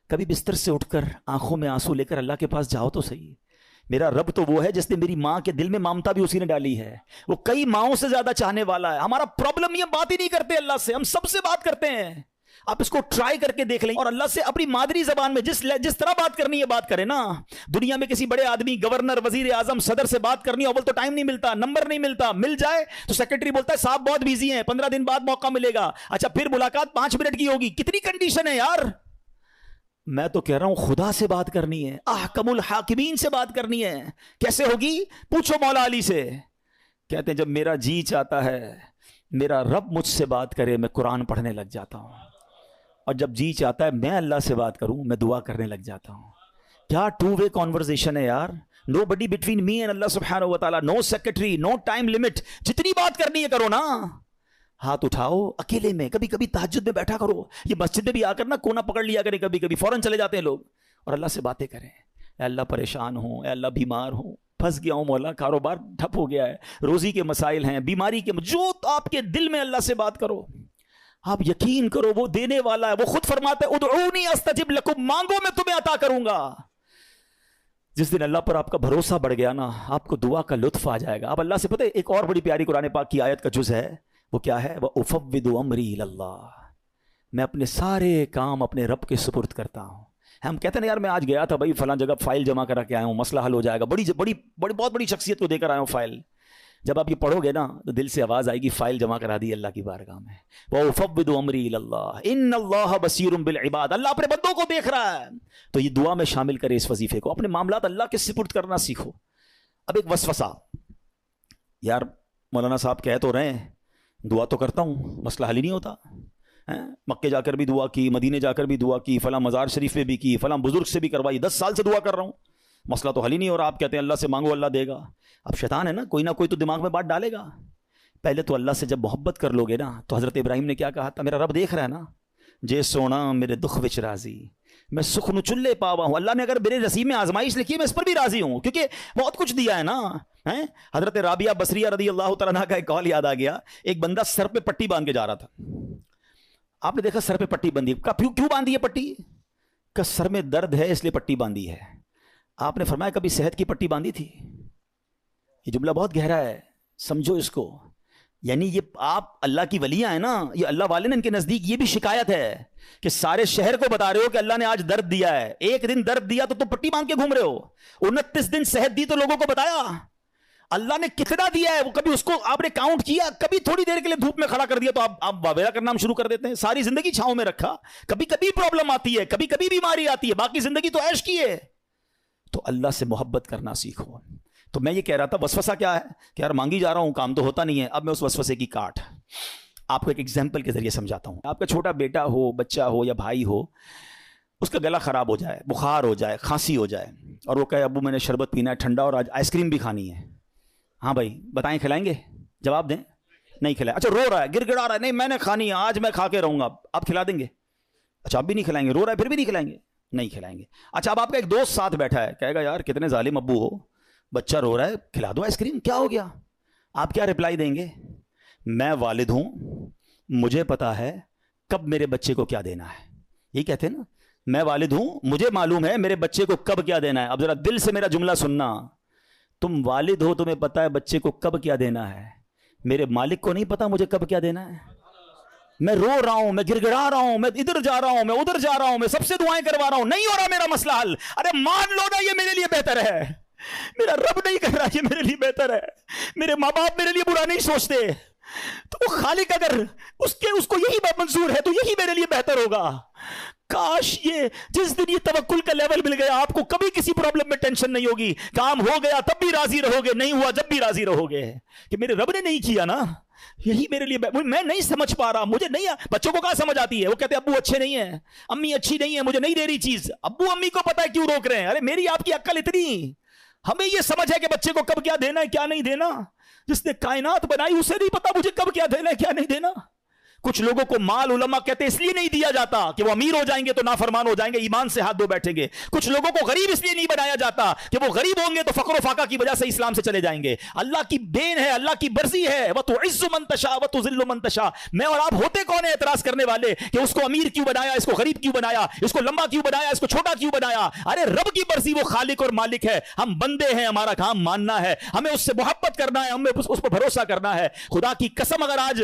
کبھی بستر سے اٹھ کر آنکھوں میں آنسو لے کر اللہ کے پاس جاؤ تو صحیح. میرا رب تو وہ ہے جس نے میری ماں کے دل میں ممتا بھی اسی نے ڈالی ہے, وہ کئی ماؤں سے زیادہ چاہنے والا ہے. ہمارا پرابلم یہ, بات ہی نہیں کرتے اللہ سے, ہم سب سے بات کرتے ہیں. آپ اس کو ٹرائی کر کے دیکھ لیں, اور اللہ سے اپنی مادری زبان میں جس طرح بات کرنی ہے بات کریں نا. دنیا میں کسی بڑے آدمی, گورنر, وزیر اعظم, صدر سے بات کرنی ہے, اول تو ٹائم نہیں ملتا, نمبر نہیں ملتا, مل جائے تو سیکرٹری بولتا ہے صاحب بہت بیزی ہیں, 15 دن بعد موقع ملے گا. اچھا پھر ملاقات 5 منٹ کی ہوگی. کتنی کنڈیشن ہے یار. میں تو کہہ رہا ہوں خدا سے بات کرنی ہے, احکم الحاکمین سے بات کرنی ہے. کیسے ہوگی؟ پوچھو مولا علی سے. کہتے ہیں جب میرا جی چاہتا ہے میرا رب مجھ سے بات کرے میں قرآن پڑھنے لگ جاتا ہوں، اور جب جی چاہتا ہے میں اللہ سے بات کروں میں دعا کرنے لگ جاتا ہوں. کیا ٹو وے کانورزیشن ہے یار. نو بڈی بٹوین می اینڈ اللہ سبحانہ و تعالیٰ، نو سیکرٹری، نو ٹائم لمٹ. جتنی بات کرنی ہے کرو نا. ہاتھ اٹھاؤ اکیلے میں، کبھی کبھی تہجد میں بیٹھا کرو. یہ مسجد میں بھی آ کر نا کونا پکڑ لیا کرے، کبھی کبھی فوراً چلے جاتے ہیں لوگ، اور اللہ سے باتیں کریں. اے اللہ پریشان ہوں، اے اللہ بیمار ہوں، پھنس گیا ہوں مولا، کاروبار ٹھپ ہو گیا ہے، روزی کے مسائل ہیں، بیماری کے، جو آپ کے دل میں اللہ سے بات کرو. آپ یقین کرو وہ دینے والا ہے. وہ خود فرماتا ہے ادعونی استجب لکم، مانگو میں تمہیں عطا کروں گا. جس دن اللہ پر آپ کا بھروسہ بڑھ گیا نا، آپ کو دعا کا لطف آ جائے گا. آپ اللہ سے پتہ ہے ایک اور بڑی پیاری قرآن پاک کی آیت کا جز ہے، وہ کیا ہے؟ وَأُفَوِّضُ أَمْرِي إِلَى اللَّهِ، میں اپنے سارے کام اپنے رب کے سپرد کرتا ہوں. ہم کہتے ہیں یار میں آج گیا تھا بھائی فلاں جگہ فائل جمع کرا کے آیا ہوں، مسئلہ حل ہو جائے گا، بہت بڑی شخصیت کو دے کر آیا ہوں فائل. جب آپ یہ پڑھو گے نا تو دل سے آواز آئے گی فائل جمع کرا دی اللہ کی بارگاہ میں. وَأُفَوِّضُ أَمْرِي إِلَى اللَّهِ إِنَّ اللَّهَ بَصِيرٌ بِالْعِبَادِ، اللہ اپنے بندوں کو دیکھ رہا ہے. تو یہ دعا میں شامل کرے اس وظیفے کو، اپنے معاملات اللہ کے سپرد کرنا سیکھو. اب ایک وسوسہ، یار مولانا صاحب کہہ تو رہے ہیں دعا تو کرتا ہوں، مسئلہ حل ہی نہیں ہوتا. مکے جا کر بھی دعا کی، مدینے جا کر بھی دعا کی، فلاں مزار شریف میں بھی کی، فلاں بزرگ سے بھی کروائی، 10 سال سے دعا کر رہا ہوں، مسئلہ تو حل ہی نہیں ہو رہا. آپ کہتے ہیں اللہ سے مانگو اللہ دے گا. اب شیطان ہے نا، کوئی نہ کوئی تو دماغ میں بات ڈالے گا. پہلے تو اللہ سے جب محبت کر لو گے نا، تو حضرت ابراہیم نے کیا کہا تھا؟ میرا رب دیکھ رہا ہے نا، جے سونا میرے دکھ وچ راضی، میں سکھ نو چلے پاوا ہوں. اللہ نے اگر میرے نصیب میں آزمائش لکھی ہے میں اس پر بھی راضی ہوں، کیونکہ بہت کچھ دیا ہے نا. حضرت رابعہ بصریہ رضی اللہ تعالیٰ عنہ کا ایک قول یاد آ گیا. ایک بندہ سر پہ پٹی باندھ کے جا رہا تھا. آپ نے دیکھا سر پہ پٹی باندھی، کیوں باندھی ہے پٹی؟ کہ سر میں درد ہے اس لیے پٹی باندھی ہے. آپ نے فرمایا کبھی صحت کی پٹی باندھی تھی؟ یہ جملہ بہت گہرا ہے، سمجھو اس کو. یعنی یہ آپ اللہ کی ولیاں ہیں نا، یہ اللہ والے نے ان کے نزدیک یہ بھی شکایت ہے کہ سارے شہر کو بتا رہے ہو کہ اللہ نے آج درد دیا ہے. ایک دن درد دیا تو تم پٹی باندھ کے گھوم رہے ہو. 29 دن صحت دی تو لوگوں کو بتایا اللہ نے کتنا دیا ہے. وہ کبھی اس کو آپ نے کاؤنٹ کیا؟ کبھی تھوڑی دیر کے لیے دھوپ میں کھڑا کر دیا تو آپ واویلا کرنا ہم شروع کر دیتے ہیں. ساری زندگی چھاؤں میں رکھا، کبھی کبھی پرابلم آتی ہے، کبھی کبھی بیماری آتی ہے، باقی زندگی تو عیش کی ہے. تو اللہ سے محبت کرنا سیکھو. تو میں یہ کہہ رہا تھا وسوسہ کیا ہے کہ یار مانگی جا رہا ہوں کام تو ہوتا نہیں ہے. اب میں اس وسوسے کی کاٹ آپ کو ایک ایگزامپل کے ذریعے سمجھاتا ہوں. آپ کا چھوٹا بیٹا ہو، بچہ ہو یا بھائی ہو، اس کا گلا خراب ہو جائے، بخار ہو جائے، کھانسی ہو جائے، اور وہ کہے ابو میں نے شربت پینا ہے ٹھنڈا اور آج آئس کریم بھی کھانی ہے. ہاں بھائی بتائیں کھلائیں گے؟ جواب دیں. نہیں کھلائیں. اچھا رو رہا ہے، گر گڑا رہا ہے، نہیں میں نے کھانی ہے آج میں کھا کے رہوں گا، آپ کھلا دیں گے؟ اچھا آپ بھی نہیں کھلائیں گے. رو رہا ہے پھر بھی نہیں کھلائیں گے؟ نہیں کھلائیں گے. اچھا اب آپ کا ایک دوست ساتھ بیٹھا ہے، کہے گا یار کتنے ظالم ابو ہو، بچہ رو رہا ہے کھلا دو آئس کریم، کیا ہو گیا؟ آپ کیا رپلائی دیں گے؟ میں والد ہوں، مجھے پتا ہے کب میرے بچے کو کیا دینا ہے. یہی کہتے ہیں نا، میں والد ہوں مجھے معلوم ہے میرے بچے کو کب کیا دینا ہے. اب ذرا دل سے میرا جملہ سننا، تم والد ہو تمہیں پتا ہے بچے کو کب کیا دینا ہے. میرے مالک کو نہیں پتا مجھے کب کیا دینا ہے. میں رو رہا ہوں، میں گر گڑا رہا ہوں، میں ادھر جا رہا ہوں، میں ادھر جا رہا ہوں، میں سب سے دعائیں کروا رہا ہوں، نہیں ہو رہا میرا مسئلہ حل. ارے مان لو نا یہ میرے لیے بہتر ہے. میرا رب نہیں کر رہا یہ میرے لیے بہتر ہے. میرے ماں باپ میرے لیے برا نہیں سوچتے، تو وہ خالق اگر اس کو یہی منظور ہے تو یہی میرے لیے بہتر ہوگا. کاش یہ جس دن یہ توکل کا لیول مل گیا آپ کو کبھی کسی پرابلم میں ٹینشن نہیں ہوگی. کام ہو گیا تب بھی راضی رہو گے، نہیں ہوا جب بھی راضی رہو گے کہ میرے رب نے نہیں کیا نا، یہی میرے لیے. میں نہیں سمجھ پا رہا، مجھے نہیں. بچوں کو کہاں سمجھ آتی ہے؟ وہ کہتے ہیں ابو اچھے نہیں ہیں، امی اچھی نہیں ہے، مجھے نہیں دے رہی چیز. ابو امی کو پتا ہے کیوں روک رہے ہیں. ارے میری آپ کی عقل اتنی، ہمیں یہ سمجھ ہے کہ بچے کو کب کیا دینا ہے کیا نہیں دینا. جس نے کائنات بنائی اسے نہیں پتا مجھے کب کیا دینا ہے کیا نہیں دینا. کچھ لوگوں کو مال علماء کہتے اس لیے نہیں دیا جاتا کہ وہ امیر ہو جائیں گے تو نافرمان ہو جائیں گے، ایمان سے ہاتھ دھو بیٹھیں گے. کچھ لوگوں کو غریب اس لیے نہیں بنایا جاتا کہ وہ غریب ہوں گے تو فقر و فاقہ کی وجہ سے اسلام سے چلے جائیں گے. اللہ کی دین ہے، اللہ کی مرضی ہے. وَتُعِزُّ مَن تَشَاءُ وَتُذِلُّ مَن تَشَاءُ. میں اور آپ ہوتے کون ہیں اعتراض کرنے والے کہ اس کو امیر کیوں بنایا، اس کو غریب کیوں بنایا، اس کو لمبا کیوں بنایا، اس کو چھوٹا کیوں بنایا. ارے رب کی مرضی، وہ خالق اور مالک ہے، ہم بندے ہیں، ہمارا کام ماننا ہے، ہمیں اس سے محبت کرنا ہے، ہمیں اس پر بھروسہ کرنا ہے. خدا کی قسم اگر آج